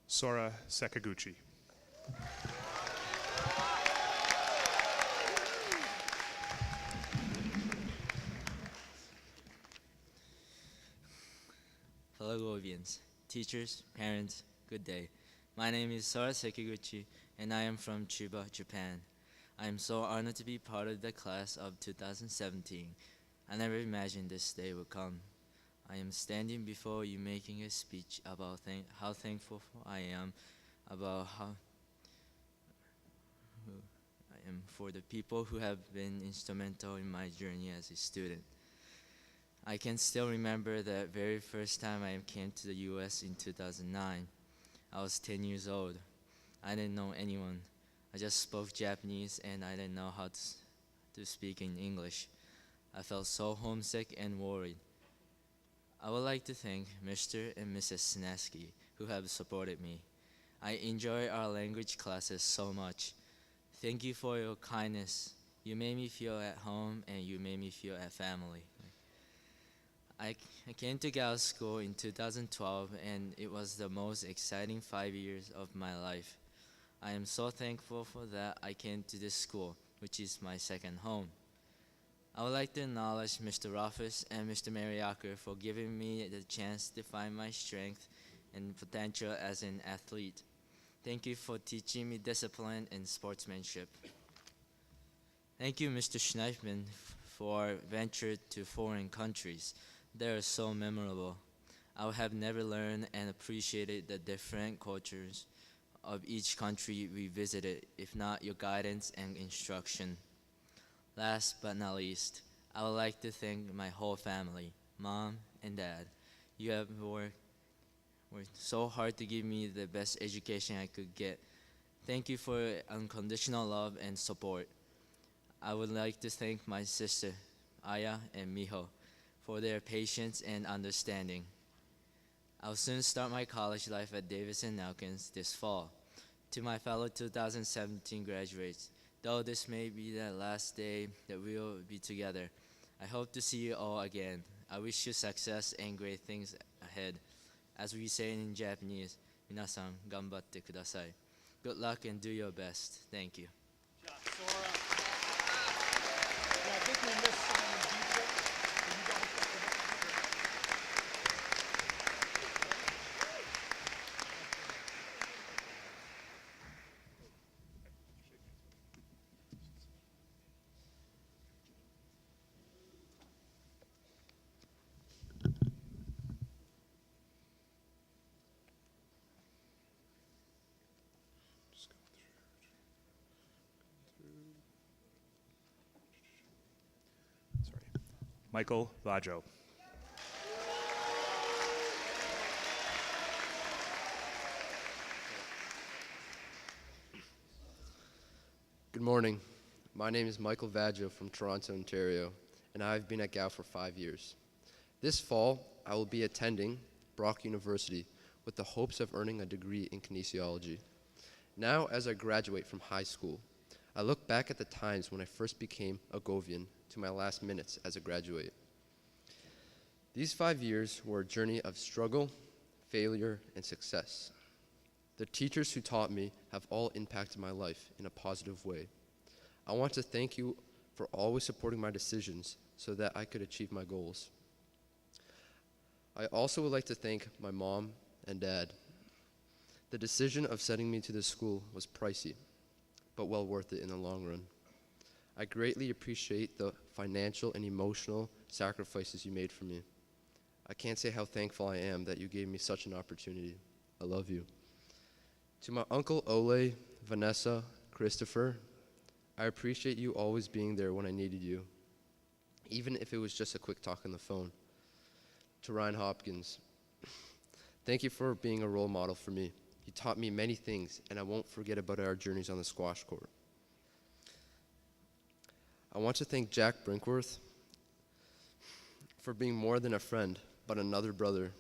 Sora Sekaguchi. Fellow Govians, teachers, parents, good day. My name is Sora Sekiguchi, and I am from Chiba, Japan. I am so honored to be part of the class of 2017. I never imagined this day would come. I am standing before you making a speech about how thankful I am about how I am for the people who have been instrumental in my journey as a student. I can still remember the very first time I came to the US in 2009. I was 10 years old. I didn't know anyone. I just spoke Japanese and I didn't know how to speak in English. I felt so homesick and worried. I would like to thank Mr. and Mrs. Sinaski who have supported me. I enjoy our language classes so much. Thank you for your kindness. You made me feel at home and you made me feel at family. I came to Gao School in 2012 and it was the most exciting 5 years of my life. I am so thankful for that I came to this school, which is my second home. I would like to acknowledge Mr. Ruffus and Mr. Mariaker for giving me the chance to find my strength and potential as an athlete. Thank you for teaching me discipline and sportsmanship. Thank you, Mr. Schneifman, for venture to foreign countries. They are so memorable. I would have never learned and appreciated the different cultures of each country we visited, if not your guidance and instruction. Last but not least, I would like to thank my whole family, Mom and Dad. You have worked so hard to give me the best education I could get. Thank you for unconditional love and support. I would like to thank my sister, Aya and Miho, for their patience and understanding. I'll soon start my college life at Davis and Elkins this fall. To my fellow 2017 graduates, though this may be the last day that we will be together, I hope to see you all again. I wish you success and great things ahead. As we say in Japanese, 皆さん頑張ってください. Good luck and do your best. Thank you. Michael Vajo. Good morning. My name is Michael Vajo from Toronto, Ontario, and I've been at Gao for 5 years. This fall, I will be attending Brock University with the hopes of earning a degree in kinesiology. Now, as I graduate from high school, I look back at the times when I first became a Govian to my last minutes as a graduate. These 5 years were a journey of struggle, failure, and success. The teachers who taught me have all impacted my life in a positive way. I want to thank you for always supporting my decisions so that I could achieve my goals. I also would like to thank my mom and dad. The decision of sending me to this school was pricey, but well worth it in the long run. I greatly appreciate the financial and emotional sacrifices you made for me. I can't say how thankful I am that you gave me such an opportunity. I love you. To my Uncle Ole, Vanessa, Christopher, I appreciate you always being there when I needed you, even if it was just a quick talk on the phone. To Ryan Hopkins, thank you for being a role model for me. You taught me many things, and I won't forget about our journeys on the squash court. I want to thank Jack Brinkworth for being more than a friend, but another brother,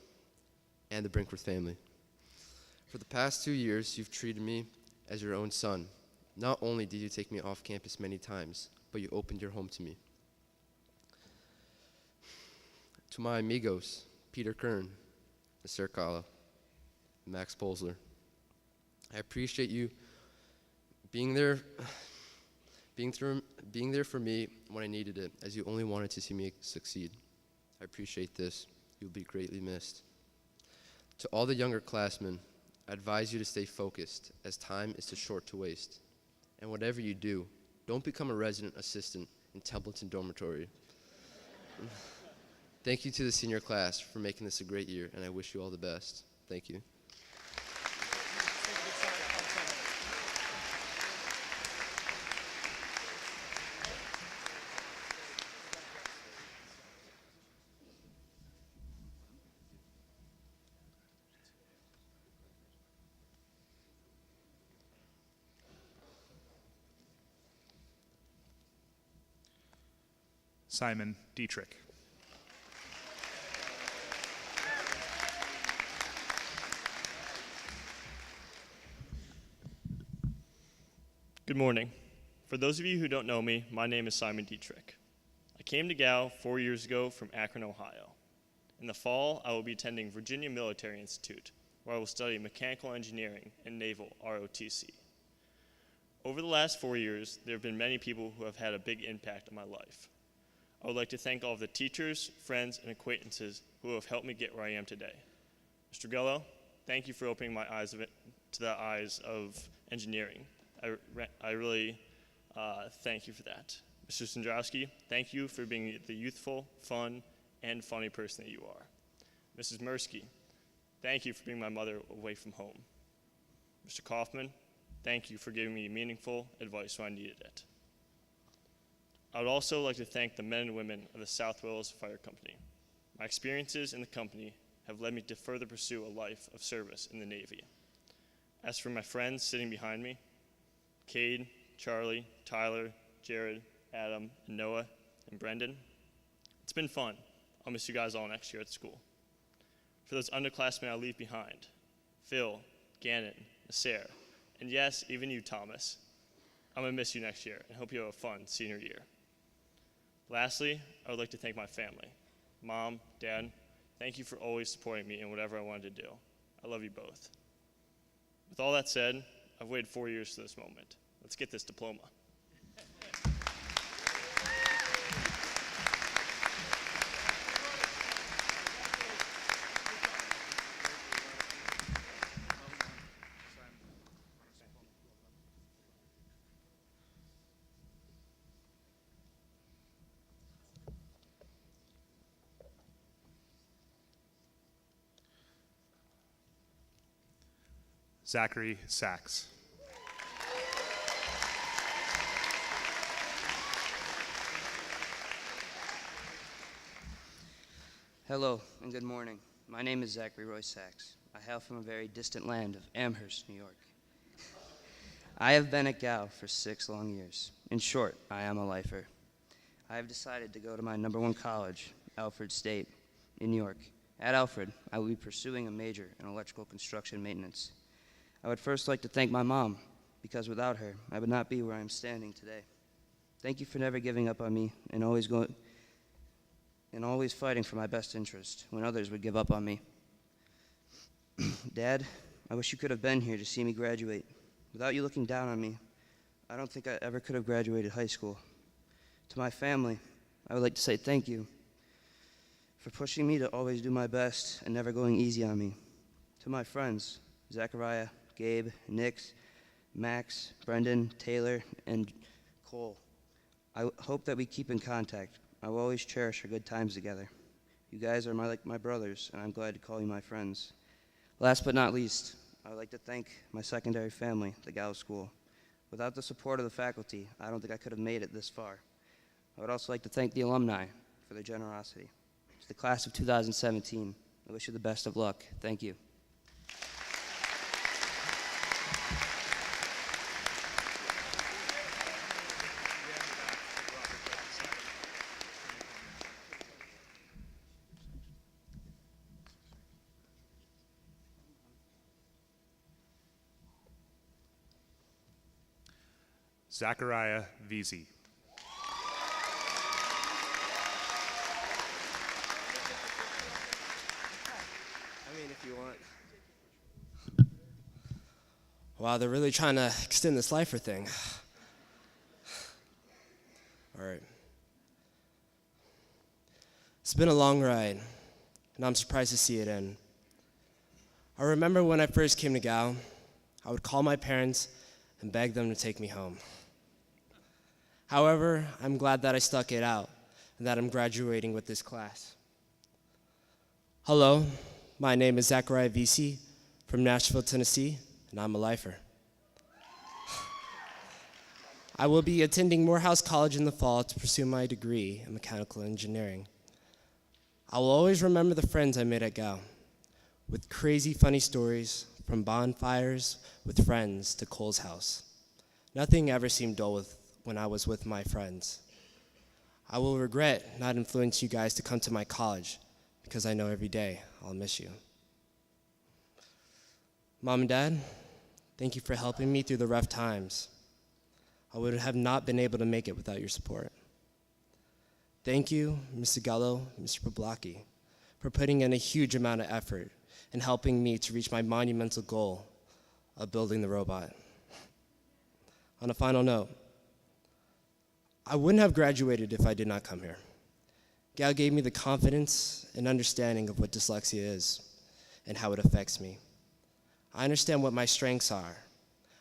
and the Brinkworth family. For the past 2 years, you've treated me as your own son. Not only did you take me off campus many times, but you opened your home to me. To my amigos, Peter Kern, Mr. Kala, Max Polsler, I appreciate you being there for me when I needed it, as you only wanted to see me succeed. I appreciate this. You'll be greatly missed. To all the younger classmen, I advise you to stay focused, as time is too short to waste. And whatever you do, don't become a resident assistant in Templeton Dormitory. Thank you to the senior class for making this a great year, and I wish you all the best. Thank you. Simon Dietrich. Good morning. For those of you who don't know me, my name is Simon Dietrich. I came to Gal 4 years ago from Akron, Ohio. In the fall, I will be attending Virginia Military Institute, where I will study mechanical engineering and naval ROTC. Over the last 4 years, there have been many people who have had a big impact on my life. I would like to thank all of the teachers, friends, and acquaintances who have helped me get where I am today. Mr. Gello, thank you for opening my eyes to the eyes of engineering. I really thank you for that. Mr. Sandrowski, thank you for being the youthful, fun, and funny person that you are. Mrs. Mirsky, thank you for being my mother away from home. Mr. Kaufman, thank you for giving me meaningful advice when I needed it. I would also like to thank the men and women of the South Wales Fire Company. My experiences in the company have led me to further pursue a life of service in the Navy. As for my friends sitting behind me, Cade, Charlie, Tyler, Jared, Adam, and Noah, and Brendan, it's been fun. I'll miss you guys all next year at school. For those underclassmen I leave behind, Phil, Gannon, Nasser, and yes, even you, Thomas, I'm gonna miss you next year and hope you have a fun senior year. Lastly, I would like to thank my family. Mom, Dad, thank you for always supporting me in whatever I wanted to do. I love you both. With all that said, I've waited 4 years for this moment. Let's get this diploma. Zachary Sachs. Hello and good morning. My name is Zachary Roy Sachs. I hail from a very distant land of Amherst, New York. I have been at Gal for 6 long years. In short, I am a lifer. I have decided to go to my #1 college, Alfred State, in New York. At Alfred, I will be pursuing a major in electrical construction maintenance. I would first like to thank my mom, because without her, I would not be where I am standing today. Thank you for never giving up on me and always fighting for my best interest when others would give up on me. Dad, I wish you could have been here to see me graduate. Without you looking down on me, I don't think I ever could have graduated high school. To my family, I would like to say thank you for pushing me to always do my best and never going easy on me. To my friends, Zachariah, Gabe, Nix, Max, Brendan, Taylor, and Cole, I hope that we keep in contact. I will always cherish our good times together. You guys are like my brothers, and I'm glad to call you my friends. Last but not least, I would like to thank my secondary family, the Gallup School. Without the support of the faculty, I don't think I could have made it this far. I would also like to thank the alumni for their generosity. To the class of 2017, I wish you the best of luck. Thank you. Zachariah Veazey. I mean, if you want. Wow, they're really trying to extend this lifer thing. All right. It's been a long ride, and I'm surprised to see it end. I remember when I first came to Gal, I would call my parents and beg them to take me home. However, I'm glad that I stuck it out and that I'm graduating with this class. Hello, my name is Zachariah Veazey from Nashville, Tennessee, and I'm a lifer. I will be attending Morehouse College in the fall to pursue my degree in mechanical engineering. I will always remember the friends I made at Gal, with crazy funny stories from bonfires with friends to Cole's house. Nothing ever seemed dull when I was with my friends. I will regret not influencing you guys to come to my college because I know every day I'll miss you. Mom and Dad, thank you for helping me through the rough times. I would have not been able to make it without your support. Thank you, Mr. Gallo, Mr. Poblacki, for putting in a huge amount of effort and helping me to reach my monumental goal of building the robot. On a final note, I wouldn't have graduated if I did not come here. Gal gave me the confidence and understanding of what dyslexia is and how it affects me. I understand what my strengths are.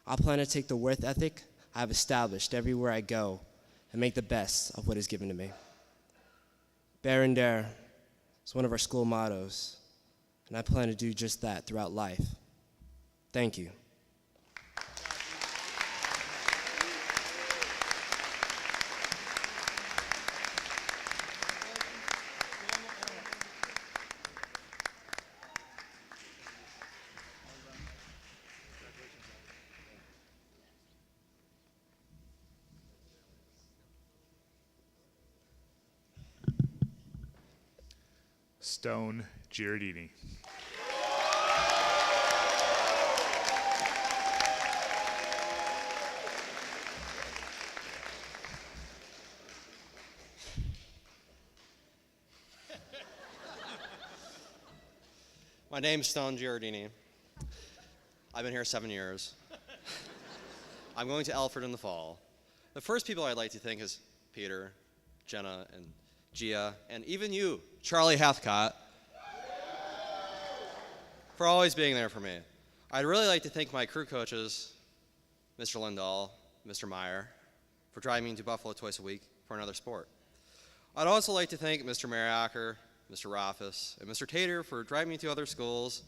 I plan to take the work ethic I have established everywhere I go and make the best of what is given to me. Bear and dare is one of our school mottos, and I plan to do just that throughout life. Thank you. Stone Giardini. My name's Stone Giardini. I've been here 7 years. I'm going to Alfred in the fall. The first people I'd like to thank is Peter, Jenna, and Gia, and even you, Charlie Hathcott, for always being there for me. I'd really like to thank my crew coaches, Mr. Lindahl, Mr. Meyer, for driving me to Buffalo twice a week for another sport. I'd also like to thank Mr. Mariacker, Mr. Rothfuss, and Mr. Tater for driving me to other schools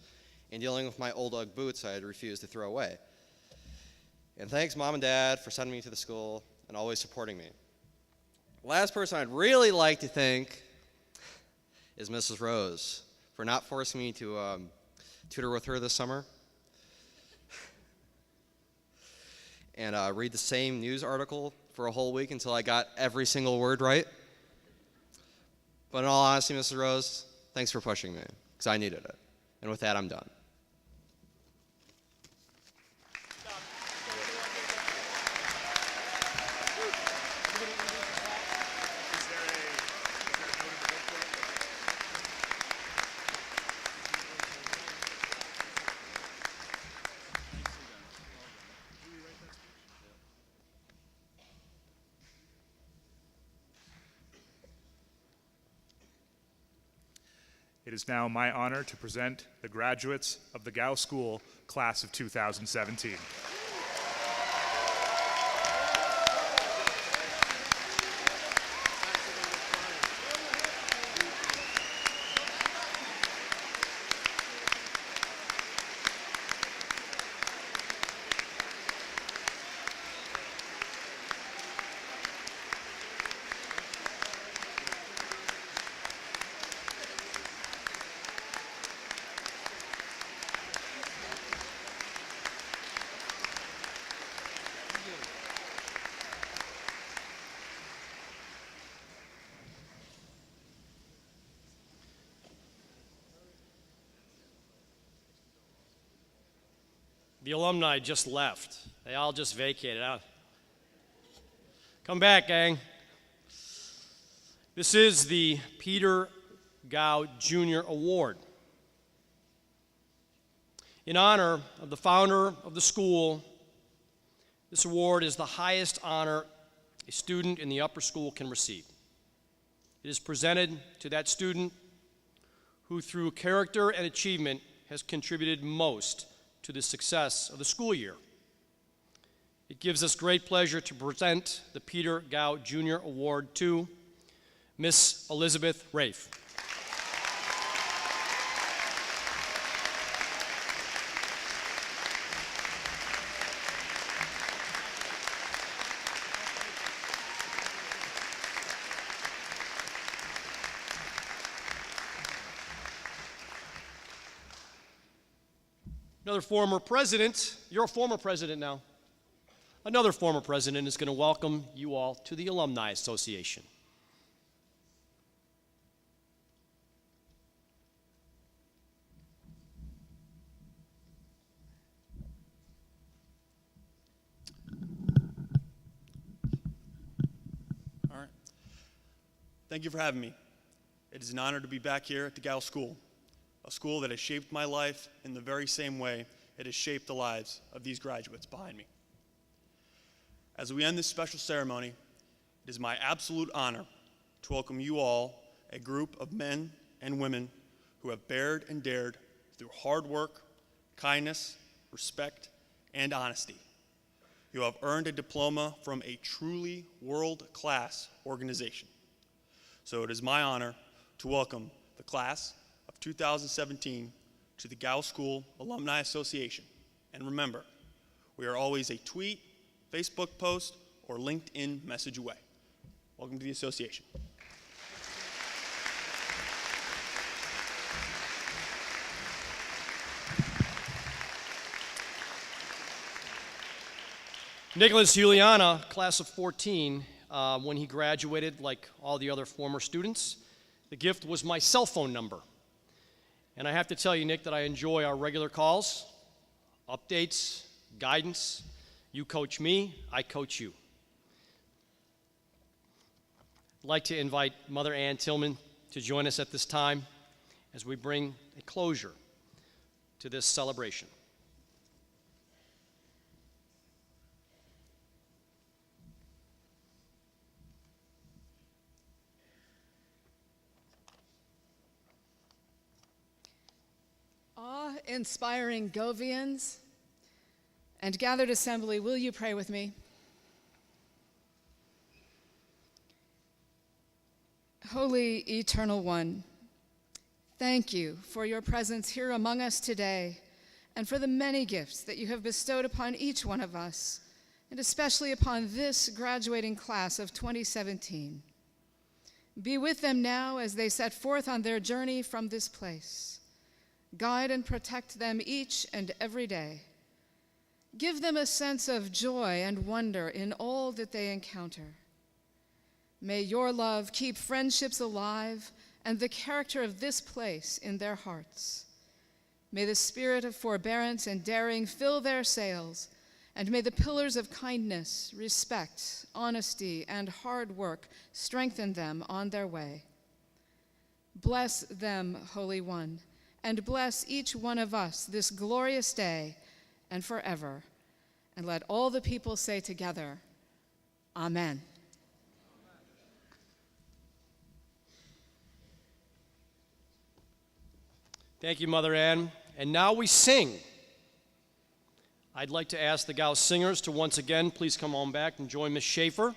and dealing with my old Ugg boots I had refused to throw away. And thanks Mom and Dad for sending me to the school and always supporting me. Last person I'd really like to thank is Mrs. Rose for not forcing me to tutor with her this summer and read the same news article for a whole week until I got every single word right. But in all honesty, Mrs. Rose, thanks for pushing me, because I needed it. And with that, I'm done. It is now my honor to present the graduates of the Gow School class of 2017. The alumni just left. They all just vacated out. Come back, gang. This is the Peter Gow Jr. Award. In honor of the founder of the school, this award is the highest honor a student in the upper school can receive. It is presented to that student who, through character and achievement, has contributed most to the success of the school year. It gives us great pleasure to present the Peter Gow Jr. Award to Miss Elizabeth Rafe. Another former president, you're a former president now. Another former president is going to welcome you all to the Alumni Association. All right. Thank you for having me. It is an honor to be back here at the Gow School, a school that has shaped my life in the very same way it has shaped the lives of these graduates behind me. As we end this special ceremony, it is my absolute honor to welcome you all, a group of men and women who have bared and dared through hard work, kindness, respect, and honesty. You have earned a diploma from a truly world-class organization. So it is my honor to welcome the class of 2017 to the Gow School Alumni Association. And remember, we are always a tweet, Facebook post, or LinkedIn message away. Welcome to the association. Nicholas Juliana, class of 14, when he graduated, like all the other former students, the gift was my cell phone number. And I have to tell you, Nick, that I enjoy our regular calls, updates, guidance. You coach me, I coach you. I'd like to invite Mother Ann Tillman to join us at this time as we bring a closure to this celebration. Awe-inspiring Govians and gathered assembly, will you pray with me? Holy Eternal One, thank you for your presence here among us today and for the many gifts that you have bestowed upon each one of us, and especially upon this graduating class of 2017. Be with them now as they set forth on their journey from this place. Guide and protect them each and every day. Give them a sense of joy and wonder in all that they encounter. May your love keep friendships alive and the character of this place in their hearts. May the spirit of forbearance and daring fill their sails, and may the pillars of kindness, respect, honesty, and hard work strengthen them on their way. Bless them, Holy One, and bless each one of us this glorious day and forever. And let all the people say together, Amen. Thank you, Mother Ann. And now we sing. I'd like to ask the Gow singers to once again please come on back and join Miss Schaefer.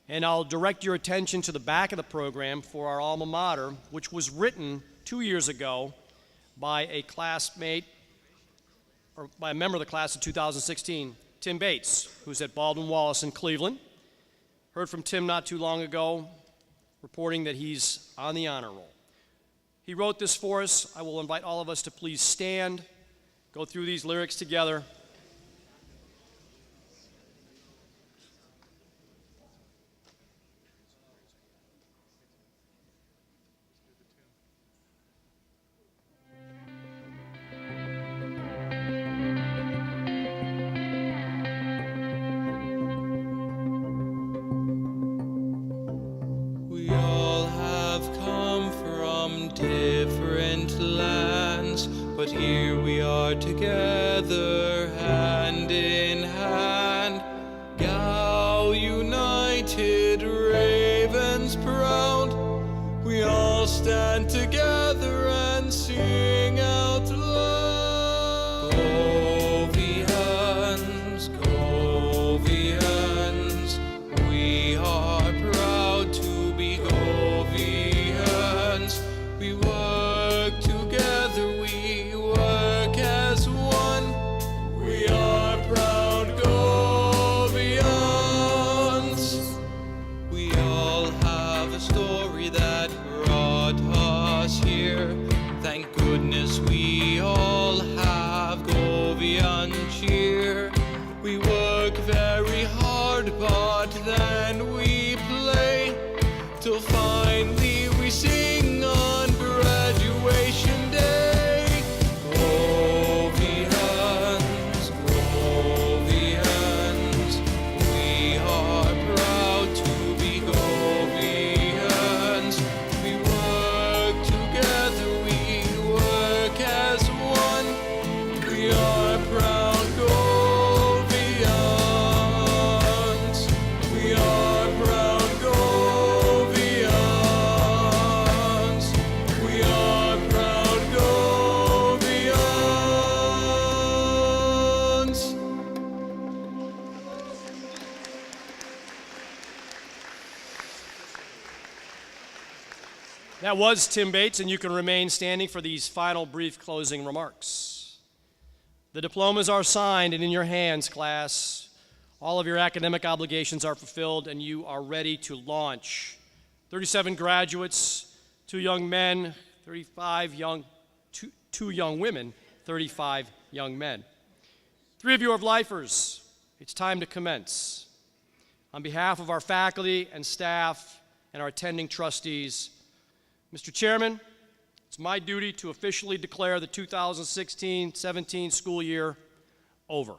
And I'll direct your attention to the back of the program for our alma mater, which was written 2 years ago by a classmate, or by a member of the class of 2016, Tim Bates, who's at Baldwin Wallace in Cleveland. Heard from Tim not too long ago, reporting that he's on the honor roll. He wrote this for us. I will invite all of us to please stand, go through these lyrics together. are together hand in hand, Gow united, ravens proud. We all stand together and sing out loud. Govians, Govians, we are proud to be Govians. We work together, we work as one. We are proud Govians. We all have a story that brought us here. Thank goodness we all have Govian cheer. We work very hard, but then we play, till finally we sing on graduation day. Govians, Govians, we are proud to be Govians. We work together, we work as one. We are proud Govians. We are proud Govians. We are proud Govians. That was Tim Bates, and you can remain standing for these final brief closing remarks. The diplomas are signed and in your hands, class. All of your academic obligations are fulfilled, and you are ready to launch. 37 graduates, 2 young men, 2 young women, 35 young men. 3 of you are lifers. It's time to commence. On behalf of our faculty and staff and our attending trustees, Mr. Chairman, it's my duty to officially declare the 2016-17 school year over.